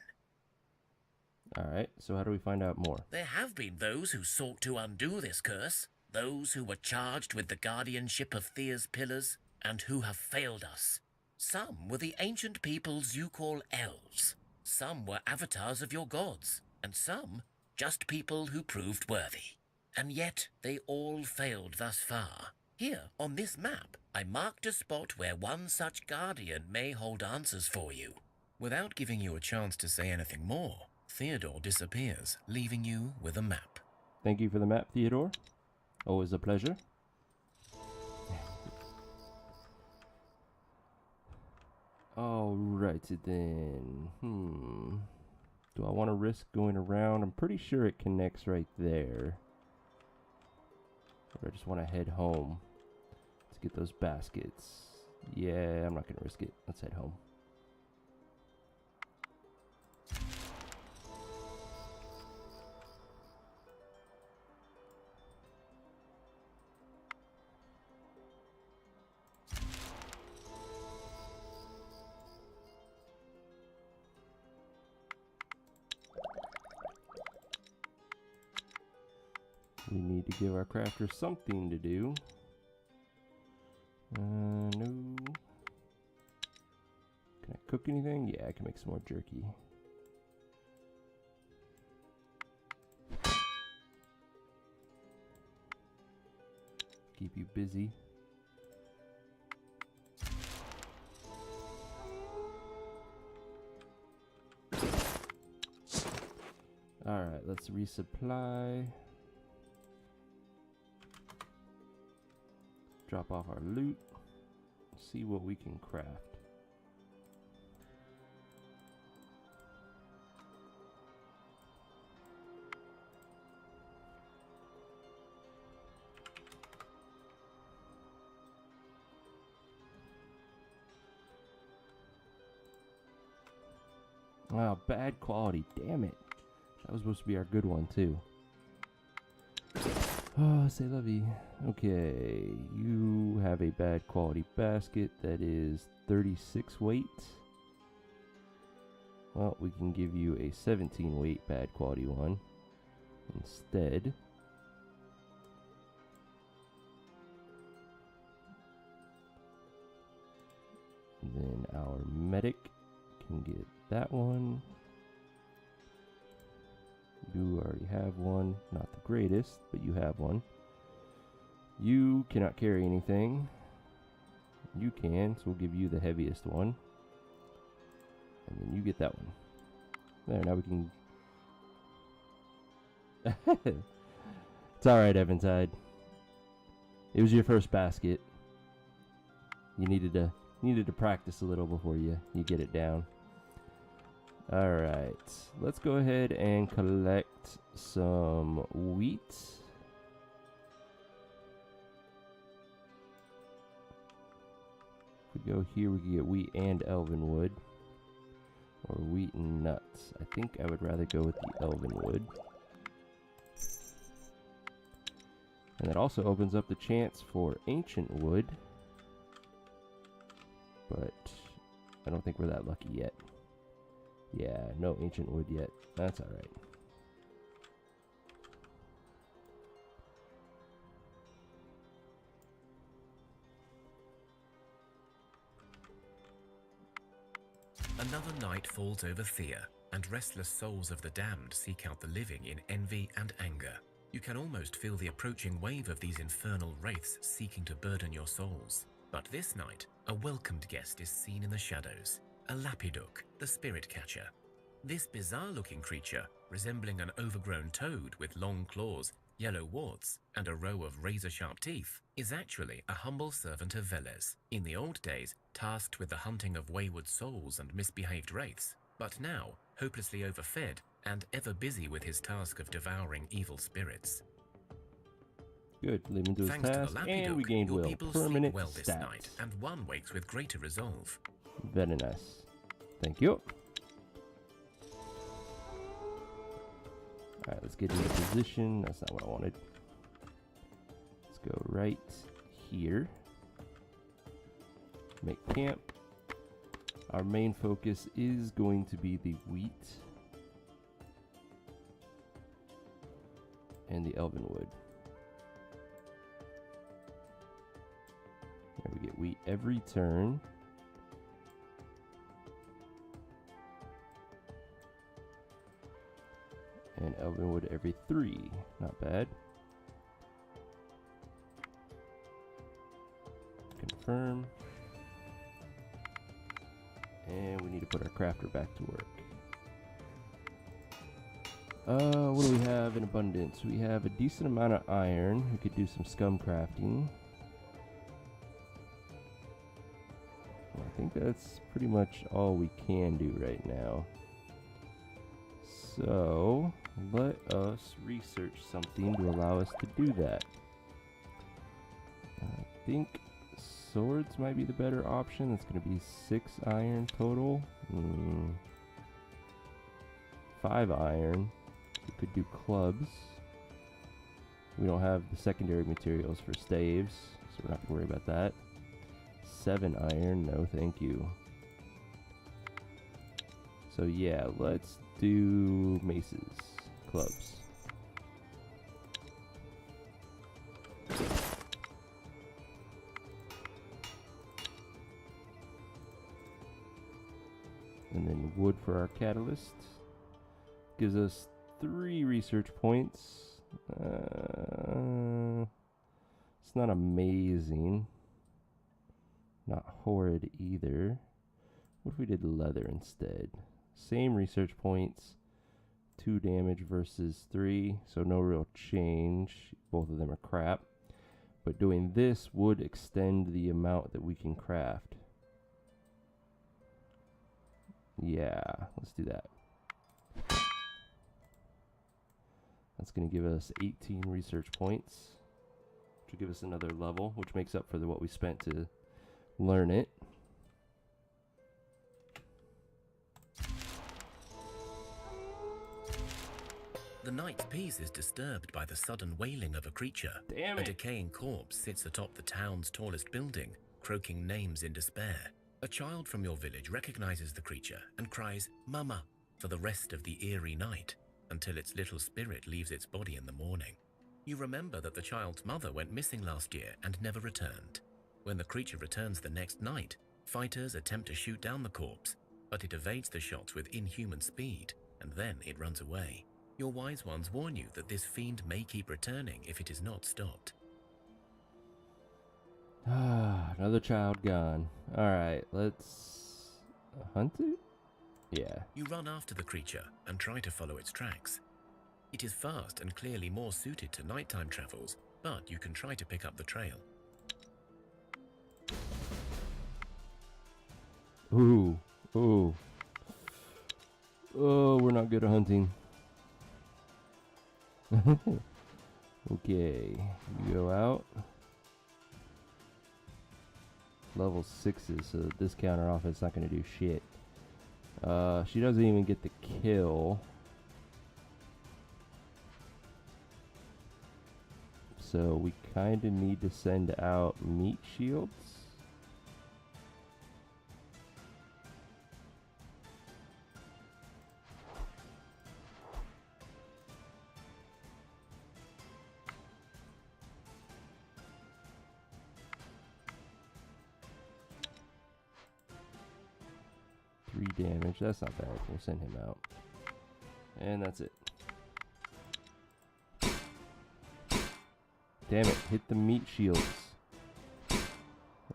Alright, so how do we find out more? There have been those who sought to undo this curse, those who were charged with the guardianship of Thea's pillars, and who have failed us. Some were the ancient peoples you call elves, some were avatars of your gods, and some just people who proved worthy. And yet they all failed thus far. Here, on this map, I marked a spot where one such guardian may hold answers for you. Without giving you a chance to say anything more, Theodore disappears, leaving you with a map. Thank you for the map, Theodore. Always a pleasure. Alrighty then. Do I want to risk going around? I'm pretty sure it connects right there. Or I just want to head home. Let's get those baskets. Yeah, I'm not going to risk it. Let's head home. We need to give our crafter something to do. No. Can I cook anything? Yeah, I can make some more jerky. Keep you busy. Alright, let's resupply. Drop off our loot. See what we can craft. Wow, bad quality. Damn it. That was supposed to be our good one, too. Oh, c'est la vie. Okay, you have a bad quality basket that is 36 weight. Well, we can give you a 17 weight bad quality one instead. And then our medic can get that one. You already have one, not the greatest, but you have one. You cannot carry anything. You can, so we'll give you the heaviest one. And you get that one. There, now we can... It's alright, Eventide. It was your first basket. You needed to practice a little before you get it down. Alright. Let's go ahead and collect some wheat. If we go here, we can get wheat and elven wood. Or wheat and nuts. I think I would rather go with the elven wood. And that also opens up the chance for ancient wood. But I don't think we're that lucky yet. Yeah, no ancient wood yet. That's alright. Another night falls over Thea, and restless souls of the damned seek out the living in envy and anger. You can almost feel the approaching wave of these infernal wraiths seeking to burden your souls. But this night, a welcomed guest is seen in the shadows, a Lapiduk, the spirit catcher. This bizarre-looking creature, resembling an overgrown toad with long claws, yellow warts, and a row of razor-sharp teeth, is actually a humble servant of Velez, in the old days tasked with the hunting of wayward souls and misbehaved wraiths, but now hopelessly overfed and ever busy with his task of devouring evil spirits. Good, leave him to his Thanks to task, the and we Lapiduk, gained your will. people Permanent sleep well this stats. night, and one wakes with greater resolve. Very nice. Thank you. Alright, let's get into position. That's not what I wanted. Let's go right here. Make camp. Our main focus is going to be the wheat and the elven wood. There we get wheat every turn. And elven wood every 3. Not bad. Confirm. And we need to put our crafter back to work. What do we have in abundance? We have a decent amount of iron. We could do some scum crafting. I think that's pretty much all we can do right now. So, let us research something to allow us to do that. I think swords might be the better option. That's going to be 6 iron total. 5 iron. We could do clubs. We don't have the secondary materials for staves, so we're not going to worry about that. 7 iron. No, thank you. So yeah, let's do maces, clubs. And then wood for our catalyst. Gives us 3 research points. It's not amazing. Not horrid either. What if we did leather instead? Same research points, 2 damage versus 3, so no real change. Both of them are crap. But doing this would extend the amount that we can craft. Yeah, let's do that. That's going to give us 18 research points, which will give us another level, which makes up for what we spent to learn it. The night's peace is disturbed by the sudden wailing of a creature. Damn A it. decaying corpse sits atop the town's tallest building, croaking names in despair. A child from your village recognizes the creature and cries, "Mama," for the rest of the eerie night, until its little spirit leaves its body in the morning. You remember that the child's mother went missing last year and never returned. When the creature returns the next night, fighters attempt to shoot down the corpse, but it evades the shots with inhuman speed, and then it runs away. Your wise ones warn you that this fiend may keep returning if it is not stopped. Another child gone. Alright, let's hunt it? Yeah. You run after the creature and try to follow its tracks. It is fast and clearly more suited to nighttime travels, but you can try to pick up the trail. Ooh. Ooh. Oh, we're not good at hunting. Okay. You go out. Level 6s, so this counter offense is not going to do shit. She doesn't even get the kill. So we kind of need to send out meat shields. Damage, that's not bad. We'll send him out. And that's it. Damn it, hit the meat shields.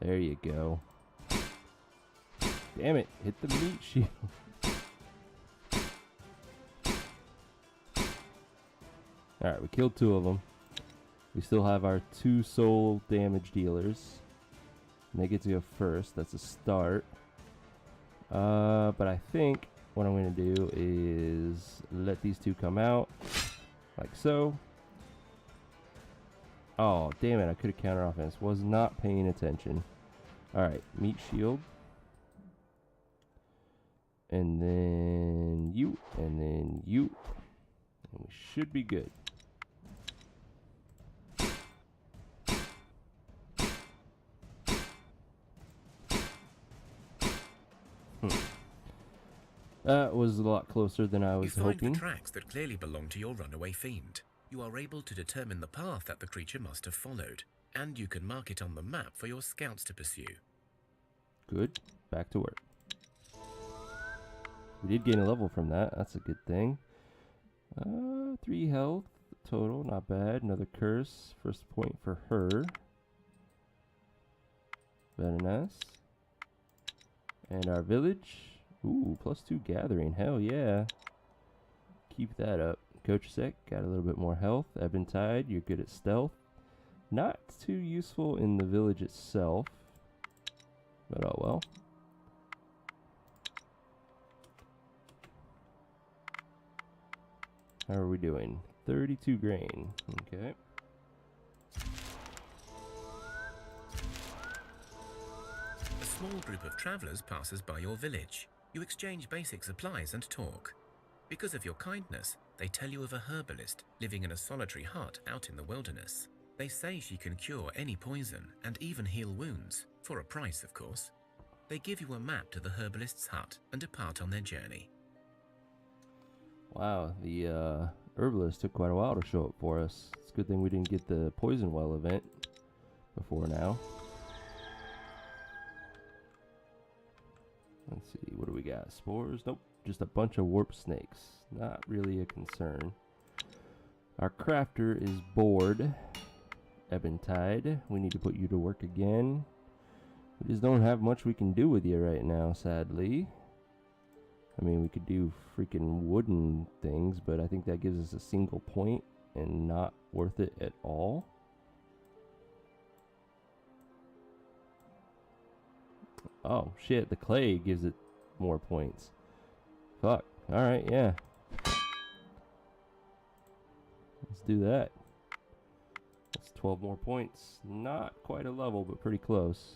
There you go. Damn it, hit the meat shield. Alright, we killed 2 of them. We still have our 2 soul damage dealers. And they get to go first. That's a start. But I think what I'm going to do is let these 2 come out, like so. Oh, damn it, I could have counter offense. Was not paying attention. Alright, meat shield. And then you, and then you. And we should be good. That was a lot closer than I was hoping. You find the tracks that clearly belong to your runaway fiend. You are able to determine the path that the creature must have followed, and you can mark it on the map for your scouts to pursue. Good. Back to work. We did gain a level from that. That's a good thing. 3 health total. Not bad. Another curse. First point for her. Very nice. And our village. Ooh, +2 gathering. Hell yeah. Keep that up. Coach Sec, got a little bit more health. Eventide, you're good at stealth. Not too useful in the village itself. But oh well. How are we doing? 32 grain. Okay. A small group of travelers passes by your village. You exchange basic supplies and talk. Because of your kindness, they tell you of a herbalist living in a solitary hut out in the wilderness. They say she can cure any poison and even heal wounds, for a price, of course. They give you a map to the herbalist's hut and depart on their journey. Wow, the herbalist took quite a while to show up for us. It's a good thing we didn't get the poison well event before now. Let's see, what do we got? Spores? Nope, just a bunch of warp snakes. Not really a concern. Our crafter is bored. Eventide, we need to put you to work again. We just don't have much we can do with you right now, sadly. I mean, we could do freaking wooden things, but I think that gives us a single point and not worth it at all. Oh, shit, the clay gives it more points. Fuck. Alright, yeah. Let's do that. That's 12 more points. Not quite a level, but pretty close.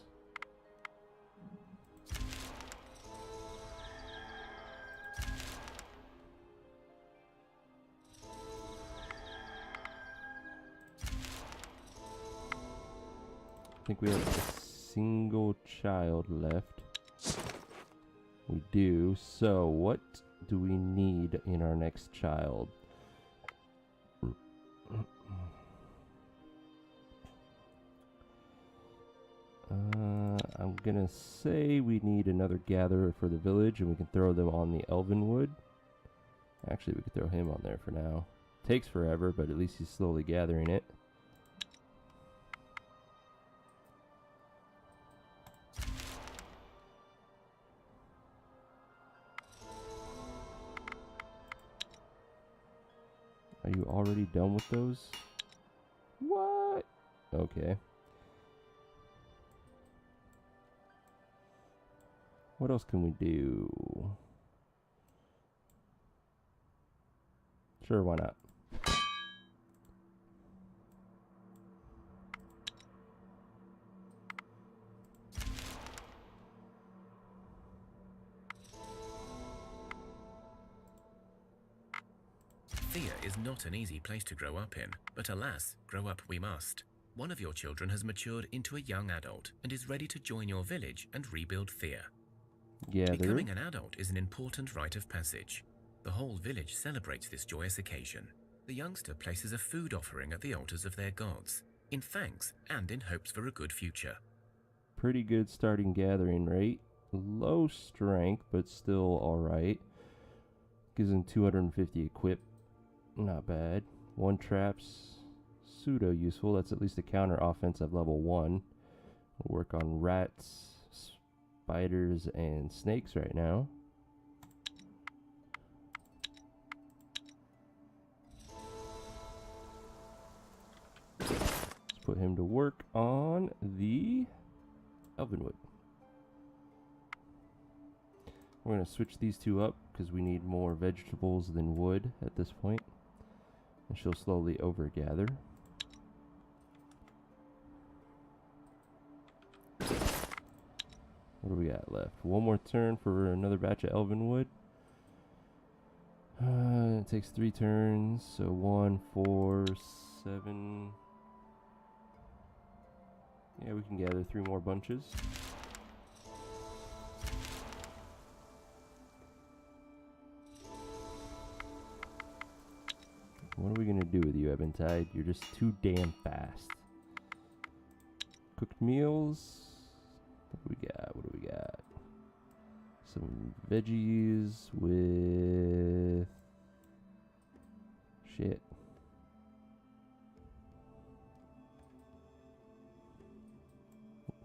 I think we have a single child left. We do. So, what do we need in our next child? I'm gonna say we need another gatherer for the village, and we can throw them on the Elvenwood. Actually, we could throw him on there for now. Takes forever, but at least he's slowly gathering it. Are you already done with those? What? Okay. What else can we do? Sure, why not? Thea is not an easy place to grow up in, but alas, grow up we must. One of your children has matured into a young adult and is ready to join your village and rebuild Thea. Gather. Becoming an adult is an important rite of passage. The whole village celebrates this joyous occasion. The youngster places a food offering at the altars of their gods, in thanks and in hopes for a good future. Pretty good starting gathering rate. Low strength, but still alright. Gives him 250 equip. Not bad. 1 traps. Pseudo useful. That's at least a counter offense at level 1. We'll work on rats, spiders, and snakes right now. Let's put him to work on the Elvenwood. We're going to switch these two up because we need more vegetables than wood at this point. And she'll slowly overgather. What do we got left? One more turn for another batch of Elvenwood. It takes 3 turns, so 1, 4, 7. Yeah, we can gather 3 more bunches. What are we gonna do with you, Eventide? You're just too damn fast. Cooked meals. What do we got? What do we got? Some veggies with shit.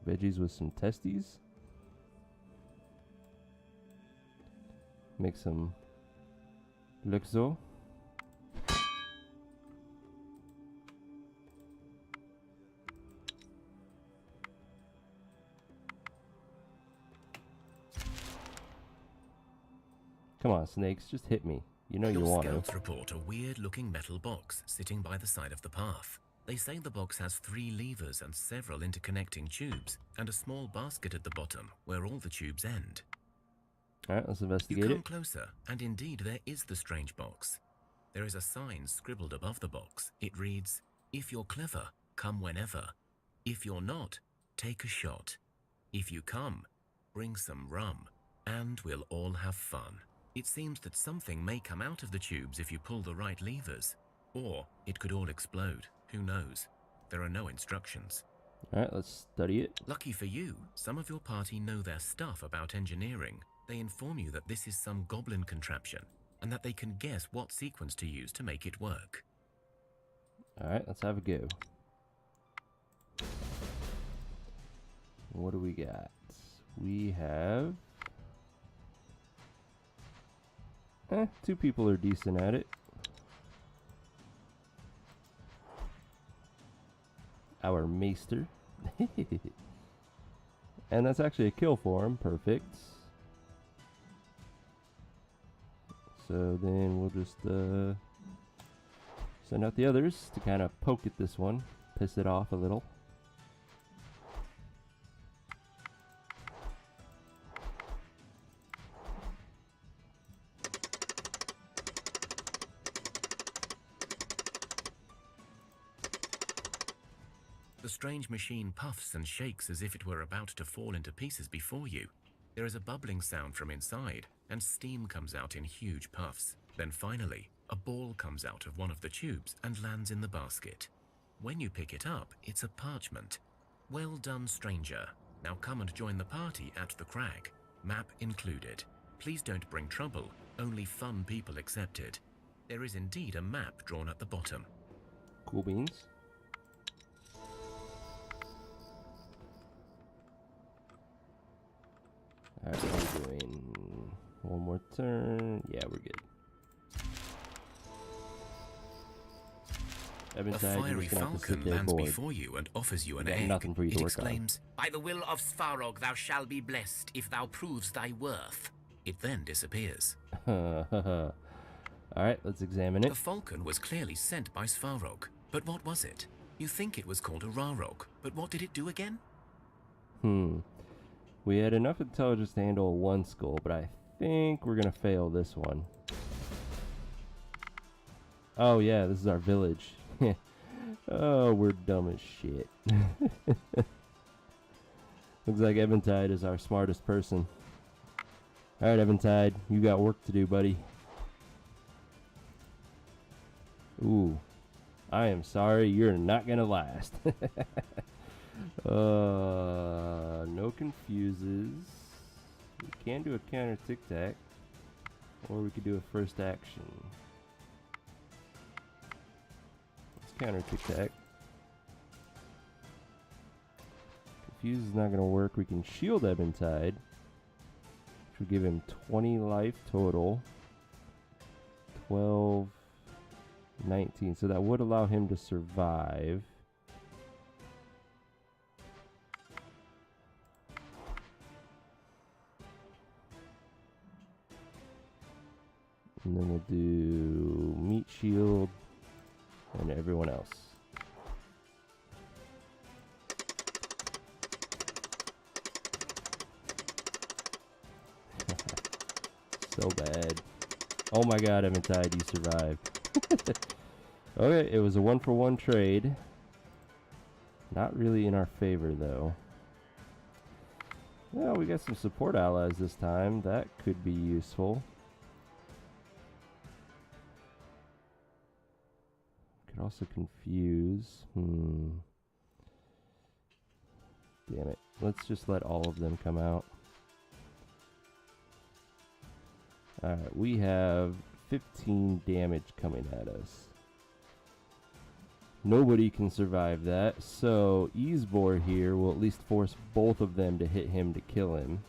Veggies with some testes. Make some Luxo. Come on, snakes, just hit me. You know you want to. Your scouts report a weird-looking metal box sitting by the side of the path. They say the box has 3 levers and several interconnecting tubes, and a small basket at the bottom where all the tubes end. Alright, let's investigate it. You come closer, and indeed there is the strange box. There is a sign scribbled above the box. It reads, "If you're clever, come whenever. If you're not, take a shot. If you come, bring some rum, and we'll all have fun." It seems that something may come out of the tubes if you pull the right levers. Or it could all explode. Who knows? There are no instructions. Alright, let's study it. Lucky for you, some of your party know their stuff about engineering. They inform you that this is some goblin contraption, and that they can guess what sequence to use to make it work. Alright, let's have a go. What do we got? We have... 2 people are decent at it. Our maester. And that's actually a kill for him. Perfect. So then we'll just send out the others to kind of poke at this one. Piss it off a little. The strange machine puffs and shakes as if it were about to fall into pieces before you. There is a bubbling sound from inside, and steam comes out in huge puffs. Then finally, a ball comes out of one of the tubes and lands in the basket. When you pick it up, it's a parchment. "Well done, stranger. Now come and join the party at the crag. Map included. Please don't bring trouble, only fun people accepted." There is indeed a map drawn at the bottom. Cool beans. Alright, what are we doing? One more turn. Yeah, we're good. A Eventide, you're fiery just gonna have to sit falcon there lands bored. before you and offers you an Got egg. nothing for you to It work on. exclaims, "By the will of Svarog thou shalt be blessed if thou proves thy worth." It then disappears. Alright, let's examine it. The falcon was clearly sent by Svarog, but what was it? You think it was called a Rarog, but what did it do again? We had enough intelligence to handle a 1 skull, but I think we're gonna fail this one. Oh yeah, this is our village. Oh, we're dumb as shit. Looks like Eventide is our smartest person. Alright, Eventide, you got work to do, buddy. Ooh. I am sorry, you're not gonna last. No confuses. We can do a counter tic-tac. Or we could do a first action. Let's counter tic-tac. Confuse is not gonna work. We can shield Eventide, which will give him 20 life total. 12, 19. So that would allow him to survive. And then we'll do meat shield and everyone else. So bad. Oh my god, Eventide, you survived. Okay, it was a 1-for-1 trade. Not really in our favor, though. Well, we got some support allies this time. That could be useful. Could also confuse. Damn it. Let's just let all of them come out. Alright, we have 15 damage coming at us. Nobody can survive that, so Easebor here will at least force both of them to hit him to kill him.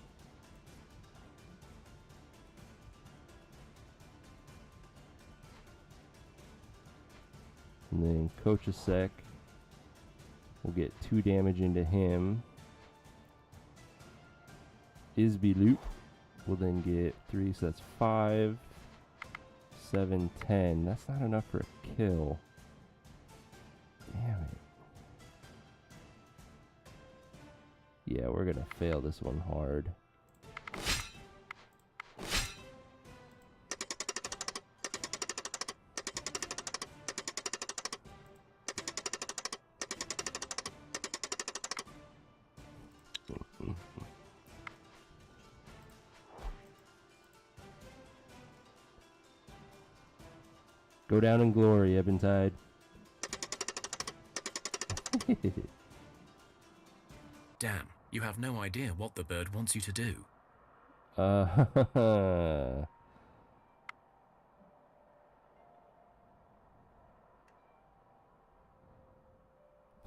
And then Kochasek will get 2 damage into him. Isbiloop will then get 3, so that's 5, 7, 10. That's not enough for a kill. Damn it. Yeah, we're gonna fail this one hard. Go down in glory, Eventide. Damn, you have no idea what the bird wants you to do.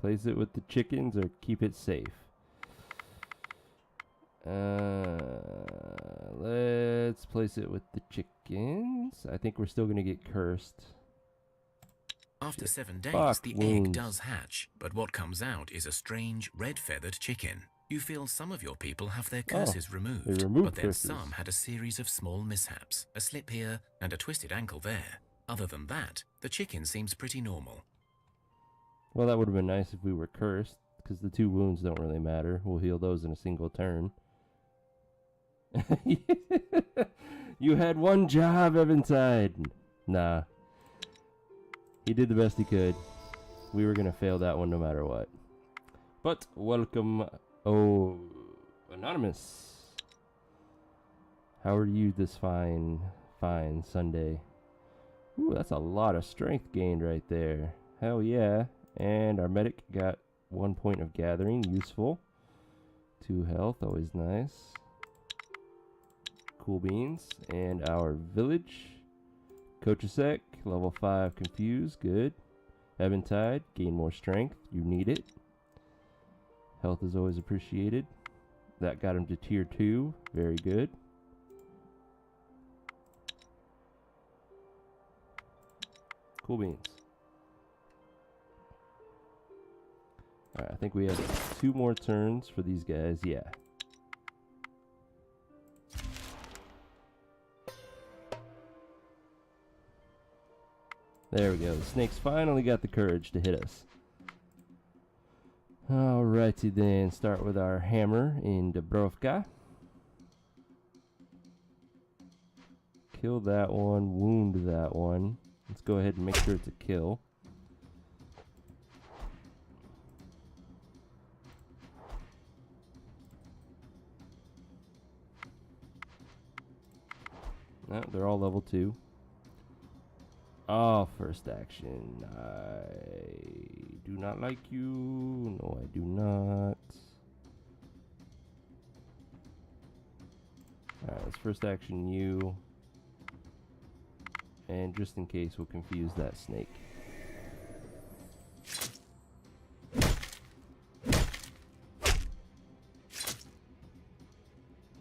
Place it with the chickens or keep it safe. Let's place it with the chickens. I think we're still gonna get cursed. After 7 days, Fuck, the wounds. egg does hatch, but what comes out is a strange red-feathered chicken. You feel some of your people have their curses removed, but then curses. some had a series of small mishaps, a slip here and a twisted ankle there. Other than that, the chicken seems pretty normal. Well, that would have been nice if we were cursed, because the 2 wounds don't really matter. We'll heal those in a single turn. You had one job, Eventide. Nah. He did the best he could. We were going to fail that one no matter what. But welcome, Anonymous. How are you this fine Sunday? Ooh, that's a lot of strength gained right there. Hell yeah. And our medic got 1 point of gathering, useful. 2 health, always nice. Cool beans. And our village, Kochasek, level 5 confused, good. Eventide, gain more strength, you need it. Health is always appreciated. That got him to tier 2, very good. Cool beans. Alright, I think we have 2 more turns for these guys. Yeah. There we go. The snakes finally got the courage to hit us. Alrighty then. Start with our hammer in Dubrovka. Kill that one. Wound that one. Let's go ahead and make sure it's a kill. No, they're all level 2. Oh, first action. I do not like you. No, I do not. Alright, let's first action you. And just in case, we'll confuse that snake.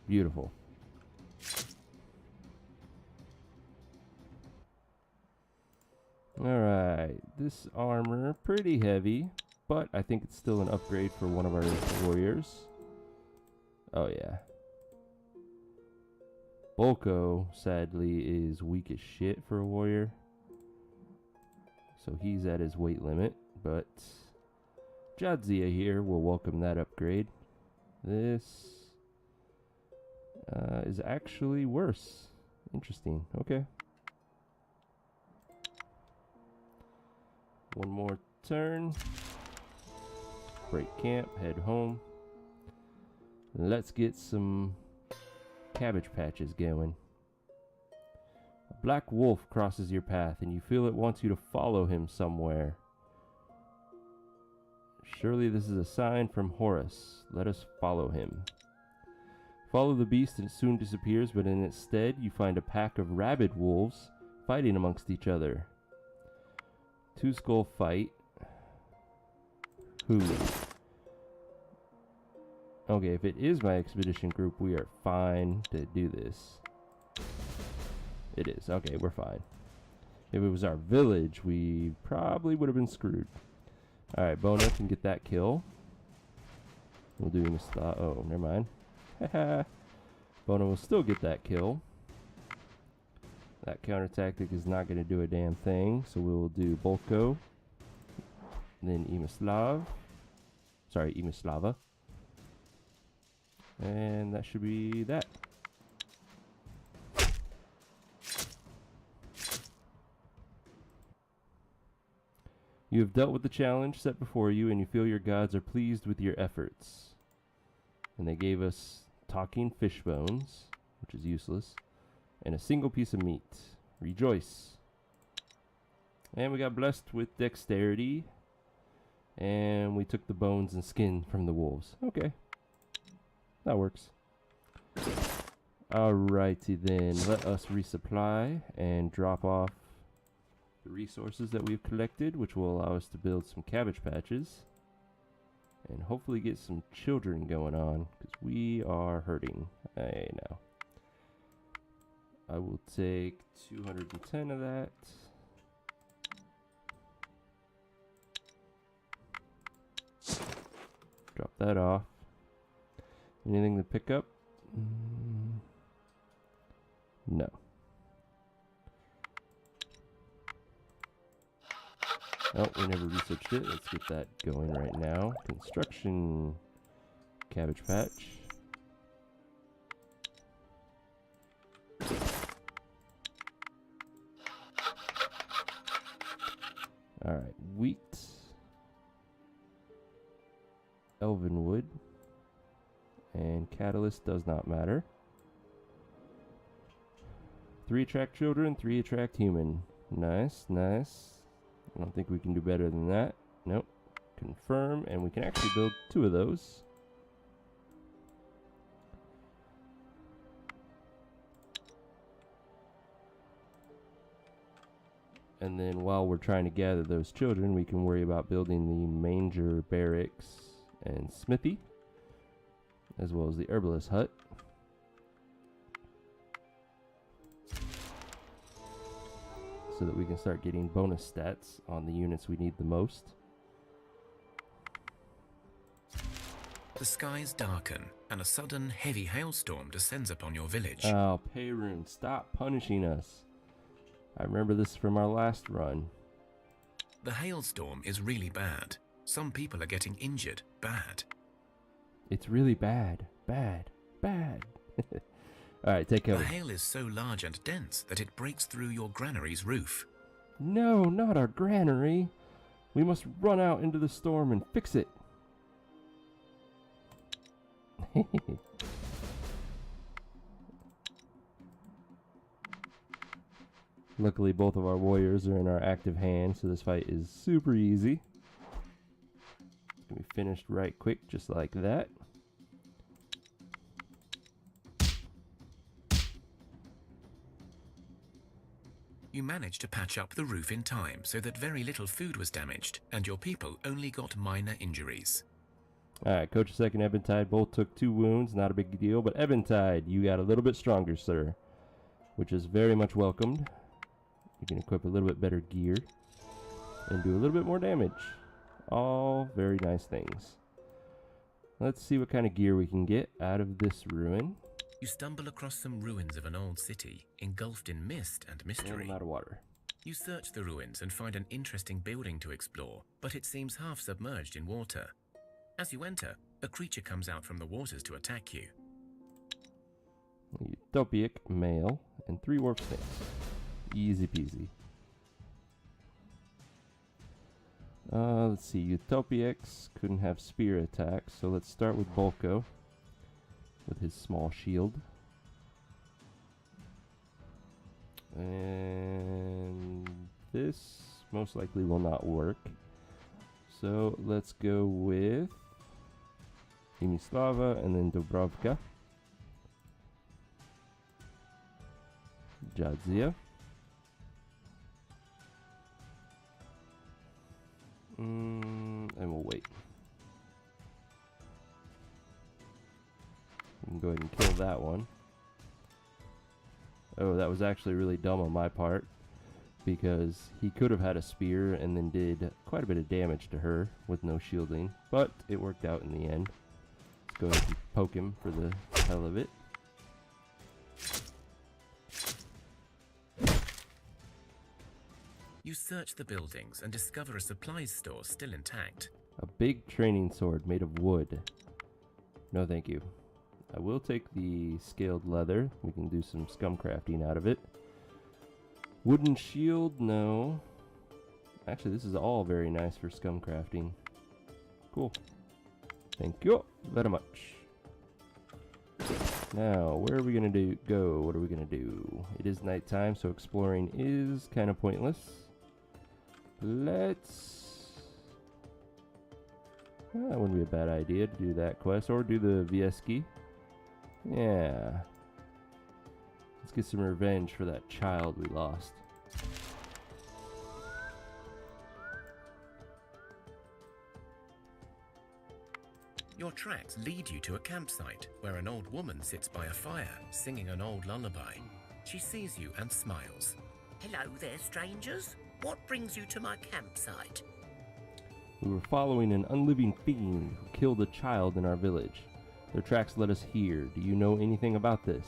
Beautiful. Alright, this armor, pretty heavy, but I think it's still an upgrade for one of our warriors. Oh yeah. Bolko, sadly, is weak as shit for a warrior. So he's at his weight limit, but Jadzia here will welcome that upgrade. This is actually worse. Interesting, okay. One more turn. Break camp, head home. Let's get some cabbage patches going. A black wolf crosses your path and you feel it wants you to follow him somewhere. Surely this is a sign from Horus. Let us follow him. Follow the beast and it soon disappears, but in its stead you find a pack of rabid wolves fighting amongst each other. 2 skull fight. Who? Okay, if it is my expedition group, we are fine to do this. It is. Okay, we're fine. If it was our village, we probably would have been screwed. Alright, Bona can get that kill. We'll do oh, never mind. Haha. Bona will still get that kill. That counter tactic is not going to do a damn thing, so we will do Bolko, then Imislav. Sorry, Imislava. And that should be that. You have dealt with the challenge set before you, and you feel your gods are pleased with your efforts. And they gave us talking fish bones, which is useless, and a single piece of meat. Rejoice. And we got blessed with dexterity. And we took the bones and skin from the wolves. Okay. That works. Alrighty then. Let us resupply and drop off the resources that we've collected, which will allow us to build some cabbage patches. And hopefully get some children going on, because we are hurting. I know. I will take 210 of that. Drop that off. Anything to pick up? No. Oh, we never researched it. Let's get that going right now. Construction cabbage patch. Alright, wheat. Elven wood. And catalyst does not matter. 3 attract children, 3 attract human. Nice, nice. I don't think we can do better than that. Nope. Confirm, and we can actually build 2 of those. And then while we're trying to gather those children, we can worry about building the manger barracks and smithy, as well as the herbalist hut. So that we can start getting bonus stats on the units we need the most. The skies darken, and a sudden heavy hailstorm descends upon your village. Oh, Perun, stop punishing us. I remember this from our last run. The hailstorm is really bad. Some people are getting injured bad. It's really bad. Bad. Bad. Alright, take The cover. hail is so large and dense that it breaks through your granary's roof. No, not our granary. We must run out into the storm and fix it. Luckily, both of our warriors are in our active hand, so this fight is super easy. It's gonna be finished right quick, just like that. You managed to patch up the roof in time so that very little food was damaged, and your people only got minor injuries. Alright, Coach Second Eventide both took 2 wounds, not a big deal, but Eventide, you got a little bit stronger, sir, which is very much welcomed. You can equip a little bit better gear and do a little bit more damage. All very nice things. Let's see what kind of gear we can get out of this ruin. You stumble across some ruins of an old city, engulfed in mist and mystery. And I'm out of water. You search the ruins and find an interesting building to explore, but it seems half submerged in water. As you enter, a creature comes out from the waters to attack you. Utopic male and 3 warp snakes. Easy peasy. Let's see. Utopics couldn't have spear attacks, so let's start with Bolko with his small shield. And this most likely will not work. So let's go with Imislava and then Dubrovka. Jadzia. And we'll wait. We can go ahead and kill that one. Oh, that was actually really dumb on my part, because he could have had a spear and then did quite a bit of damage to her with no shielding, but it worked out in the end. Let's go ahead and poke him for the hell of it. You search the buildings and discover a supplies store still intact. A big training sword made of wood. No thank you. I will take the scaled leather. We can do some scum crafting out of it. Wooden shield, no. Actually, this is all very nice for scum crafting. Cool. Thank you very much. Now, where are we going to go? What are we going to do? It is nighttime, so exploring is kind of pointless. Let's... That wouldn't be a bad idea to do that quest, or do the Vieski. Yeah. Let's get some revenge for that child we lost. Your tracks lead you to a campsite where an old woman sits by a fire, singing an old lullaby. She sees you and smiles. Hello there, strangers. What brings you to my campsite? We were following an unliving fiend who killed a child in our village. Their tracks led us here. Do you know anything about this?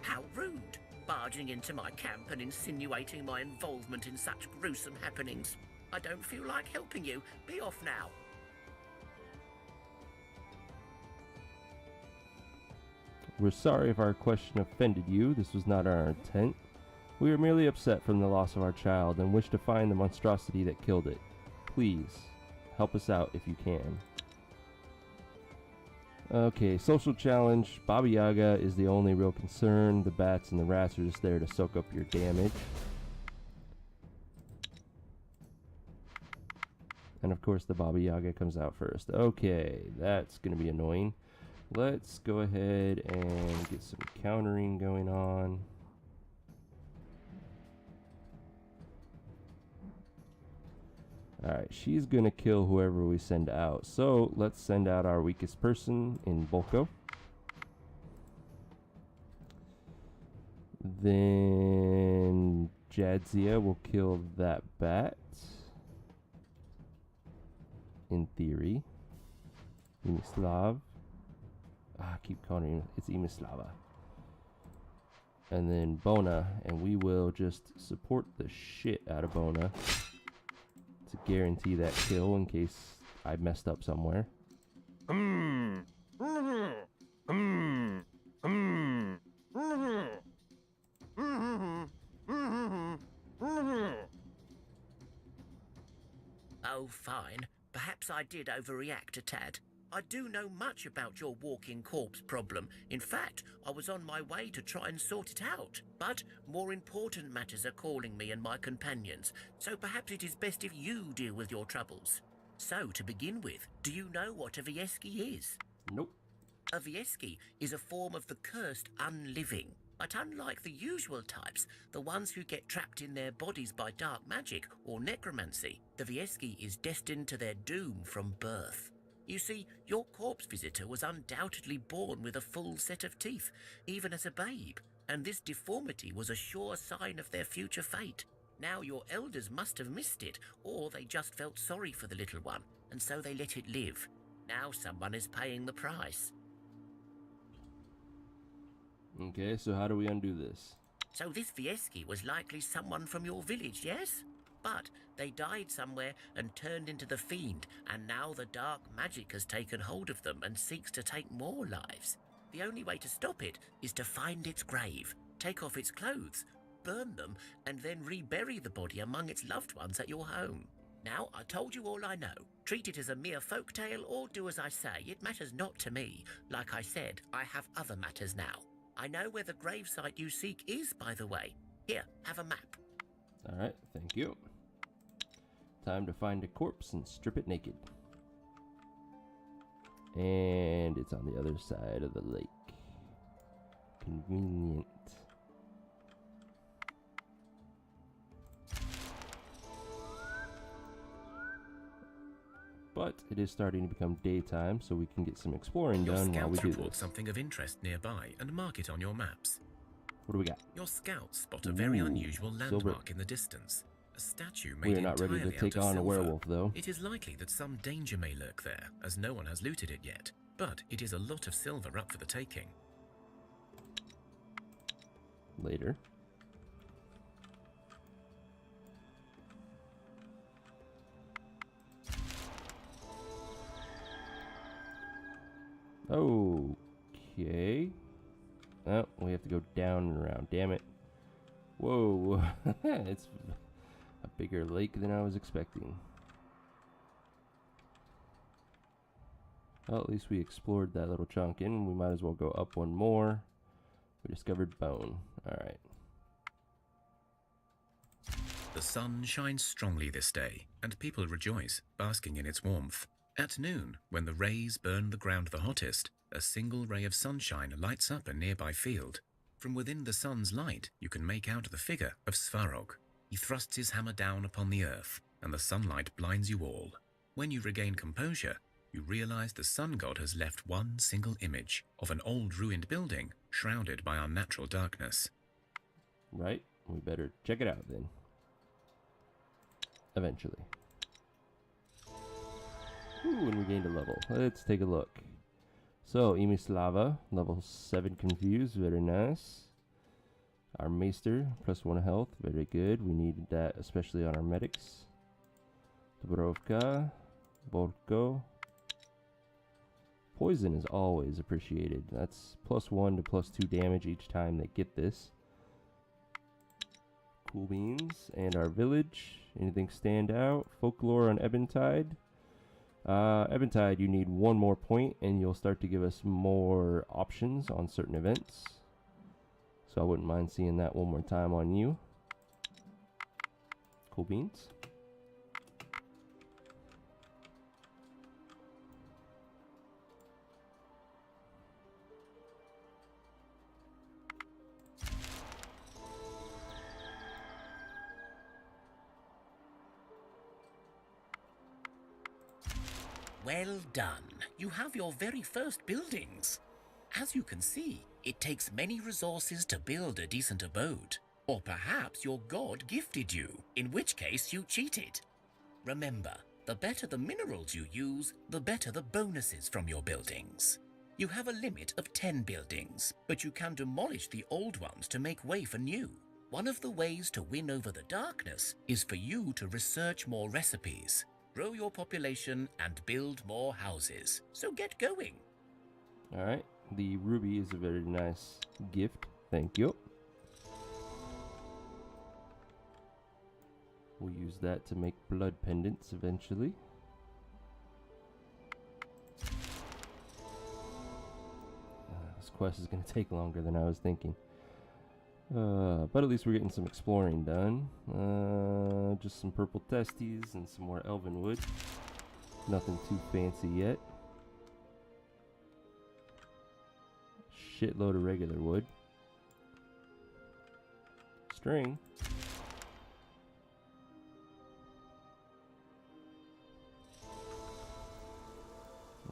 How rude, barging into my camp and insinuating my involvement in such gruesome happenings. I don't feel like helping you. Be off now. We're sorry if our question offended you. This was not our intent. We are merely upset from the loss of our child and wish to find the monstrosity that killed it. Please, help us out if you can. Okay, social challenge. Baba Yaga is the only real concern. The bats and the rats are just there to soak up your damage. And of course the Baba Yaga comes out first. Okay, that's going to be annoying. Let's go ahead and get some countering going on. Alright, she's going to kill whoever we send out. So let's send out our weakest person in Bolko. Then Jadzia will kill that bat. In theory. Slav. I keep calling it. It's Imislava. And then Bona, and we will just support the shit out of Bona to guarantee that kill in case I messed up somewhere. Oh, fine. Perhaps I did overreact a tad. I do know much about your walking corpse problem. In fact, I was on my way to try and sort it out. But more important matters are calling me and my companions, so perhaps it is best if you deal with your troubles. So, to begin with, do you know what a Vieski is? Nope. A Vieski is a form of the cursed unliving. But unlike the usual types, the ones who get trapped in their bodies by dark magic or necromancy, the Vieski is destined to their doom from birth. You see, your corpse visitor was undoubtedly born with a full set of teeth, even as a babe, and this deformity was a sure sign of their future fate. Now your elders must have missed it, or they just felt sorry for the little one, and so they let it live. Now someone is paying the price. Okay, so how do we undo this? So this Vieski was likely someone from your village, yes? But they died somewhere and turned into the fiend, and now the dark magic has taken hold of them and seeks to take more lives. The only way to stop it is to find its grave, take off its clothes, burn them, and then rebury the body among its loved ones at your home. Now, I told you all I know. Treat it as a mere folk tale or do as I say. It matters not to me. Like I said, I have other matters now. I know where the gravesite you seek is, by the way. Here, have a map. Alright, thank you. Time to find a corpse and strip it naked. And it's on the other side of the lake. Convenient. But it is starting to become daytime, so we can get some exploring done while we do report this. something of interest nearby and mark it on your maps. What do we got? Your scouts spot a very Ooh, unusual landmark silver. in the distance. A statue We made are not ready to entirely take out of on a silver. werewolf, though. It is likely that some danger may lurk there, as no one has looted it yet. But it is a lot of silver up for the taking. Later. Okay. Oh, we have to go down and around. Damn it. Whoa. It's a bigger lake than I was expecting. Well, at least we explored that little chunk in. We might as well go up one more. We discovered bone. Alright. The sun shines strongly this day, and people rejoice, basking in its warmth. At noon, when the rays burn the ground the hottest, a single ray of sunshine lights up a nearby field. From within the sun's light, you can make out the figure of Svarog. He thrusts his hammer down upon the earth, and the sunlight blinds you all. When you regain composure, you realize the sun god has left one single image of an old ruined building shrouded by unnatural darkness. Right? We better check it out then. Eventually. Ooh, and we gained a level. Let's take a look. So, Imislava, level 7 confused, very nice. Our Maester, +1 health, very good. We needed that, especially on our medics. Dubrovka, Bolko. Poison is always appreciated. That's +1 to +2 damage each time they get this. Cool beans. And our village. Anything stand out? Folklore on Eventide. Eventide, you need 1 more point, and you'll start to give us more options on certain events. So I wouldn't mind seeing that one more time on you. Cool beans. Well done. You have your very first buildings. As you can see, it takes many resources to build a decent abode. Or perhaps your god gifted you, in which case you cheated. Remember, the better the minerals you use, the better the bonuses from your buildings. You have a limit of 10 buildings, but you can demolish the old ones to make way for new. One of the ways to win over the darkness is for you to research more recipes, grow your population, and build more houses. So get going. Alright, the ruby is a very nice gift. Thank you. We'll use that to make blood pendants eventually. This quest is going to take longer than I was thinking. But at least we're getting some exploring done. Just some purple testes and some more elven wood. Nothing too fancy yet. Shitload of regular wood. String.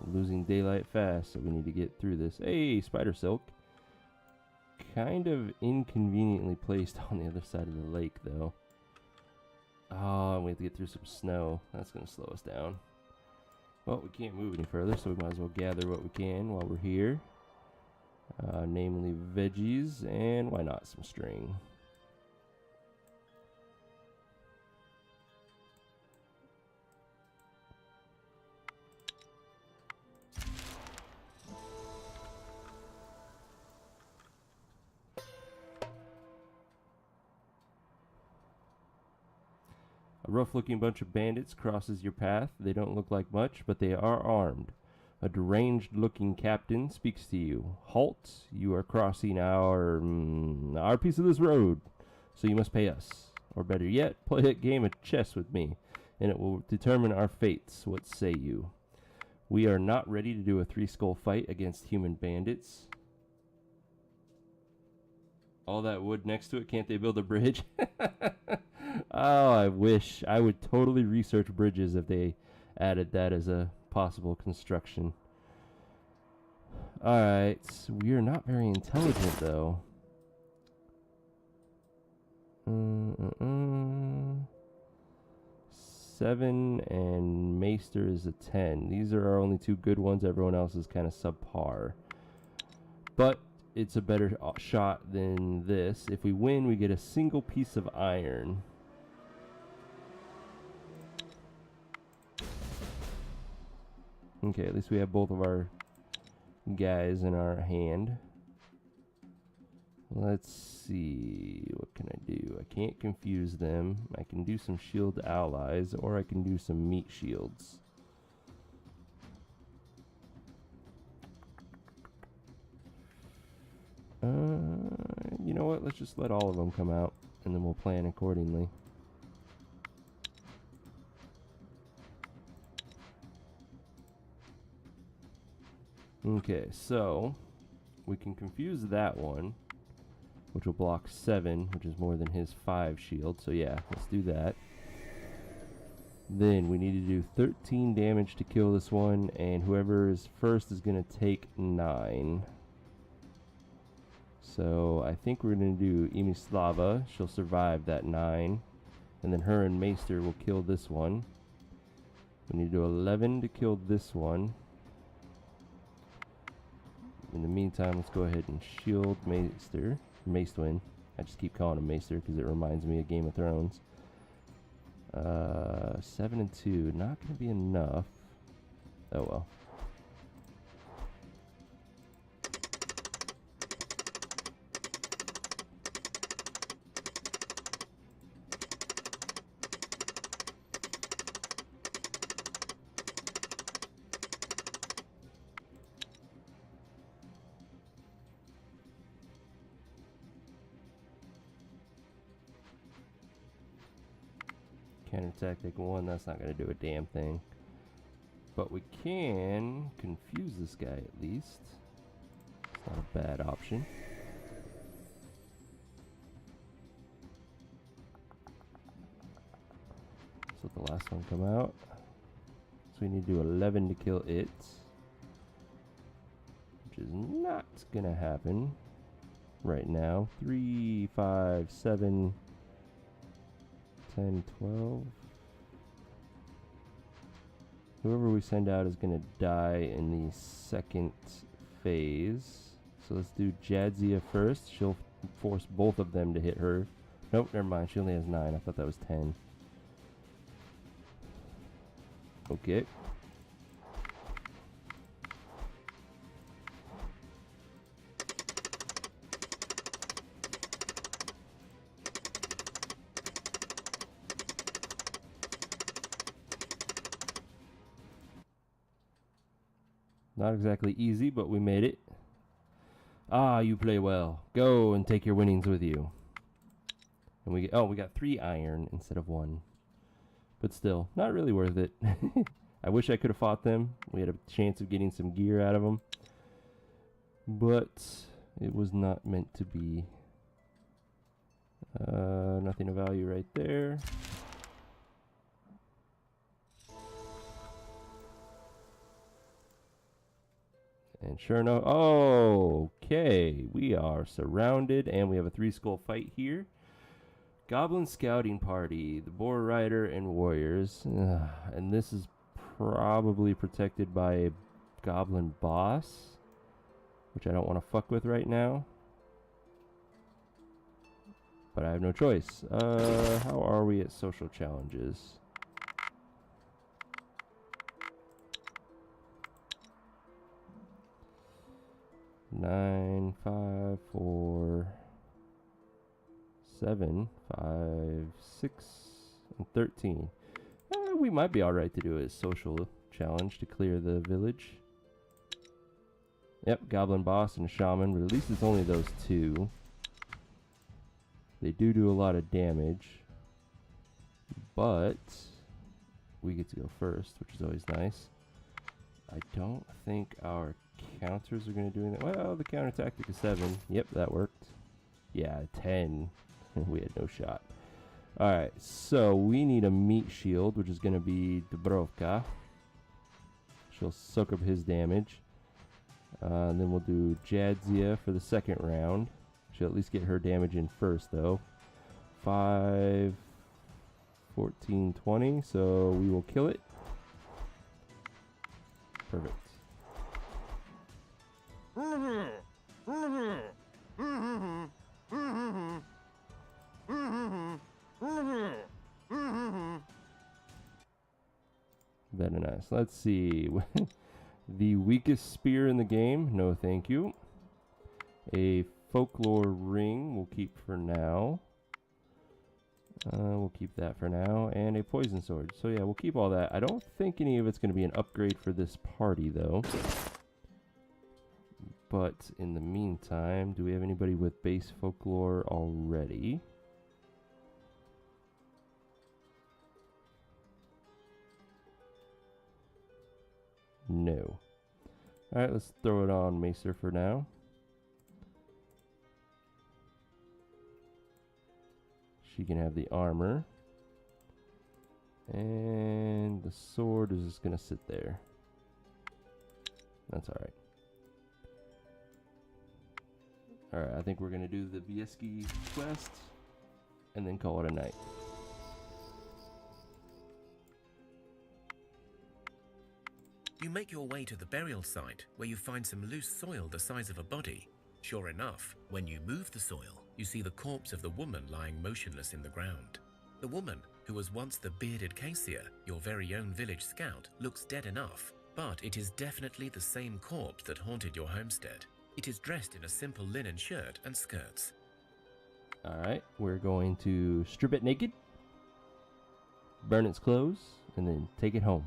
We're losing daylight fast, so we need to get through this. Hey, spider silk. Kind of inconveniently placed on the other side of the lake, though. Oh, we have to get through some snow. That's going to slow us down. Well, we can't move any further, so we might as well gather what we can while we're here. Namely veggies, and why not some string. A rough-looking bunch of bandits crosses your path. They don't look like much, but they are armed. A deranged-looking captain speaks to you. Halt! You are crossing our piece of this road, so you must pay us. Or better yet, play a game of chess with me, and it will determine our fates. What say you? We are not ready to do a three-skull fight against human bandits. All that wood next to it, can't they build a bridge? Oh, I wish. I would totally research bridges if they added that as a possible construction. Alright, we are not very intelligent, though. 7 and Maester is a 10. These are our only two good ones. Everyone else is kind of subpar. But it's a better shot than this. If we win, we get a single piece of iron. Okay, at least we have both of our guys in our hand. Let's see, what can I do? I can't confuse them. I can do some shield allies, or I can do some meat shields. You know what? Let's just let all of them come out, and then we'll plan accordingly. Okay, so we can confuse that one, which will block 7, which is more than his 5 shield. So yeah, let's do that. Then we need to do 13 damage to kill this one, and whoever is first is going to take 9. So I think we're going to do Imislava. She'll survive that 9. And then her and Maester will kill this one. We need to do 11 to kill this one. In the meantime, let's go ahead and shield Maester. Macewin. I just keep calling him Maester because it reminds me of Game of Thrones. 7 and 2. Not going to be enough. Oh well. Counter tactic 1, that's not going to do a damn thing. But we can confuse this guy at least. It's not a bad option. So let the last one come out. So we need to do 11 to kill it. Which is not going to happen right now. 3, 5, 7... 10, 12. Whoever we send out is going to die in the second phase. So let's do Jadzia first. She'll force both of them to hit her. Nope, never mind. She only has 9. I thought that was 10. Okay. Not exactly easy, but we made it. Ah, you play well. Go and take your winnings with you. And we got 3 iron instead of 1. But still, not really worth it. I wish I could have fought them. We had a chance of getting some gear out of them. But it was not meant to be. Nothing of value right there. And sure enough, oh, okay, we are surrounded, and we have a 3-skull fight here. Goblin scouting party, the boar rider and warriors, and this is probably protected by a goblin boss, which I don't want to fuck with right now. But I have no choice. How are we at social challenges? Nine, 5, 4, 7, 5, 6, and 13. We might be alright to do a social challenge to clear the village. Yep, goblin boss and shaman, but at least it's only those 2. They do a lot of damage, but we get to go first, which is always nice. I don't think our counters are going to do anything. Well, the counter tactic is 7. Yep, that worked. Yeah, 10. We had no shot. Alright, so we need a meat shield, which is going to be Dubrovka. She'll soak up his damage. And then we'll do Jadzia for the second round. She'll at least get her damage in first, though. 5, 14, 20. So we will kill it. Perfect. Very nice. Let's see. The weakest spear in the game. No, thank you. A folklore ring we'll keep for now. We'll keep that for now. And a poison sword. So yeah, we'll keep all that. I don't think any of it's going to be an upgrade for this party, though. But in the meantime, do we have anybody with base folklore already? No. Alright, let's throw it on Macer for now. She can have the armor. And the sword is just going to sit there. That's alright. Alright, I think we're going to do the Vieski quest and then call it a night. You make your way to the burial site, where you find some loose soil the size of a body. Sure enough, when you move the soil, you see the corpse of the woman lying motionless in the ground. The woman, who was once the bearded Cassia, your very own village scout, looks dead enough, but it is definitely the same corpse that haunted your homestead. It is dressed in a simple linen shirt and skirts. Alright, we're going to strip it naked, burn its clothes, and then take it home.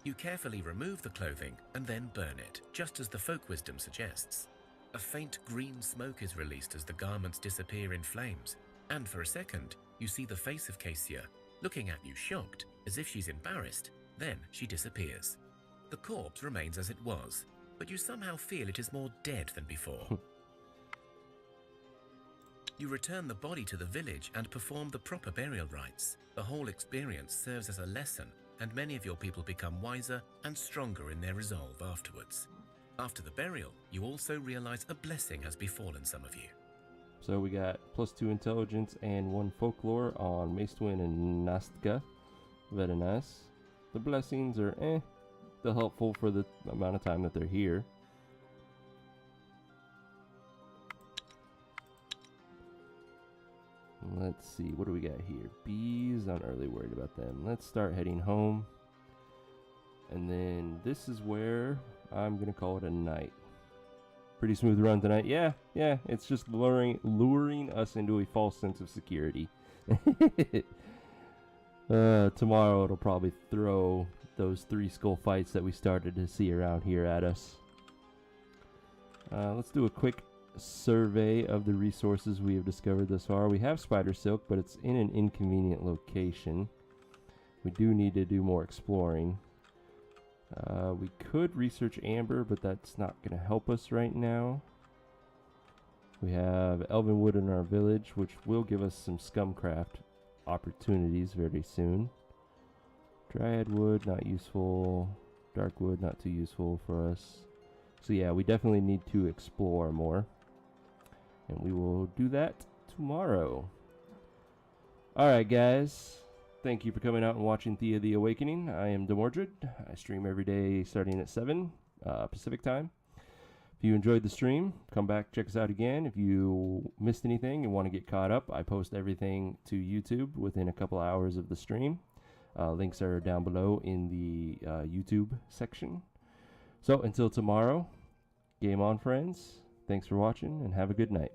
You carefully remove the clothing and then burn it, just as the folk wisdom suggests. A faint green smoke is released as the garments disappear in flames, and for a second, you see the face of Cassia, looking at you shocked, as if she's embarrassed. Then she disappears. The corpse remains as it was, but you somehow feel it is more dead than before. You return the body to the village and perform the proper burial rites. The whole experience serves as a lesson, and many of your people become wiser and stronger in their resolve afterwards. After the burial, you also realize a blessing has befallen some of you. So we got +2 intelligence and 1 folklore on Macewin and Nastka. Very nice. The blessings are they're helpful for the amount of time that they're here. Let's see, what do we got here? Bees, not really worried about them. Let's start heading home. And then this is where I'm going to call it a night. Pretty smooth run tonight. Yeah, it's just luring us into a false sense of security. Tomorrow it'll probably throw those 3 skull fights that we started to see around here at us. Let's do a quick survey of the resources we have discovered thus far. We have spider silk, but it's in an inconvenient location. We do need to do more exploring. We could research amber, but that's not going to help us right now. We have elven wood in our village, which will give us some scumcraft opportunities very soon. Dryad wood, not useful. Dark wood, not too useful for us. So yeah, we definitely need to explore more. And we will do that tomorrow. Alright guys, thank you for coming out and watching Thea the Awakening. I am Demoredread. I stream every day starting at 7 Pacific time. If you enjoyed the stream, come back, check us out again. If you missed anything and want to get caught up, I post everything to YouTube within a couple hours of the stream. Links are down below in the YouTube section. So until tomorrow, game on friends. Thanks for watching and have a good night.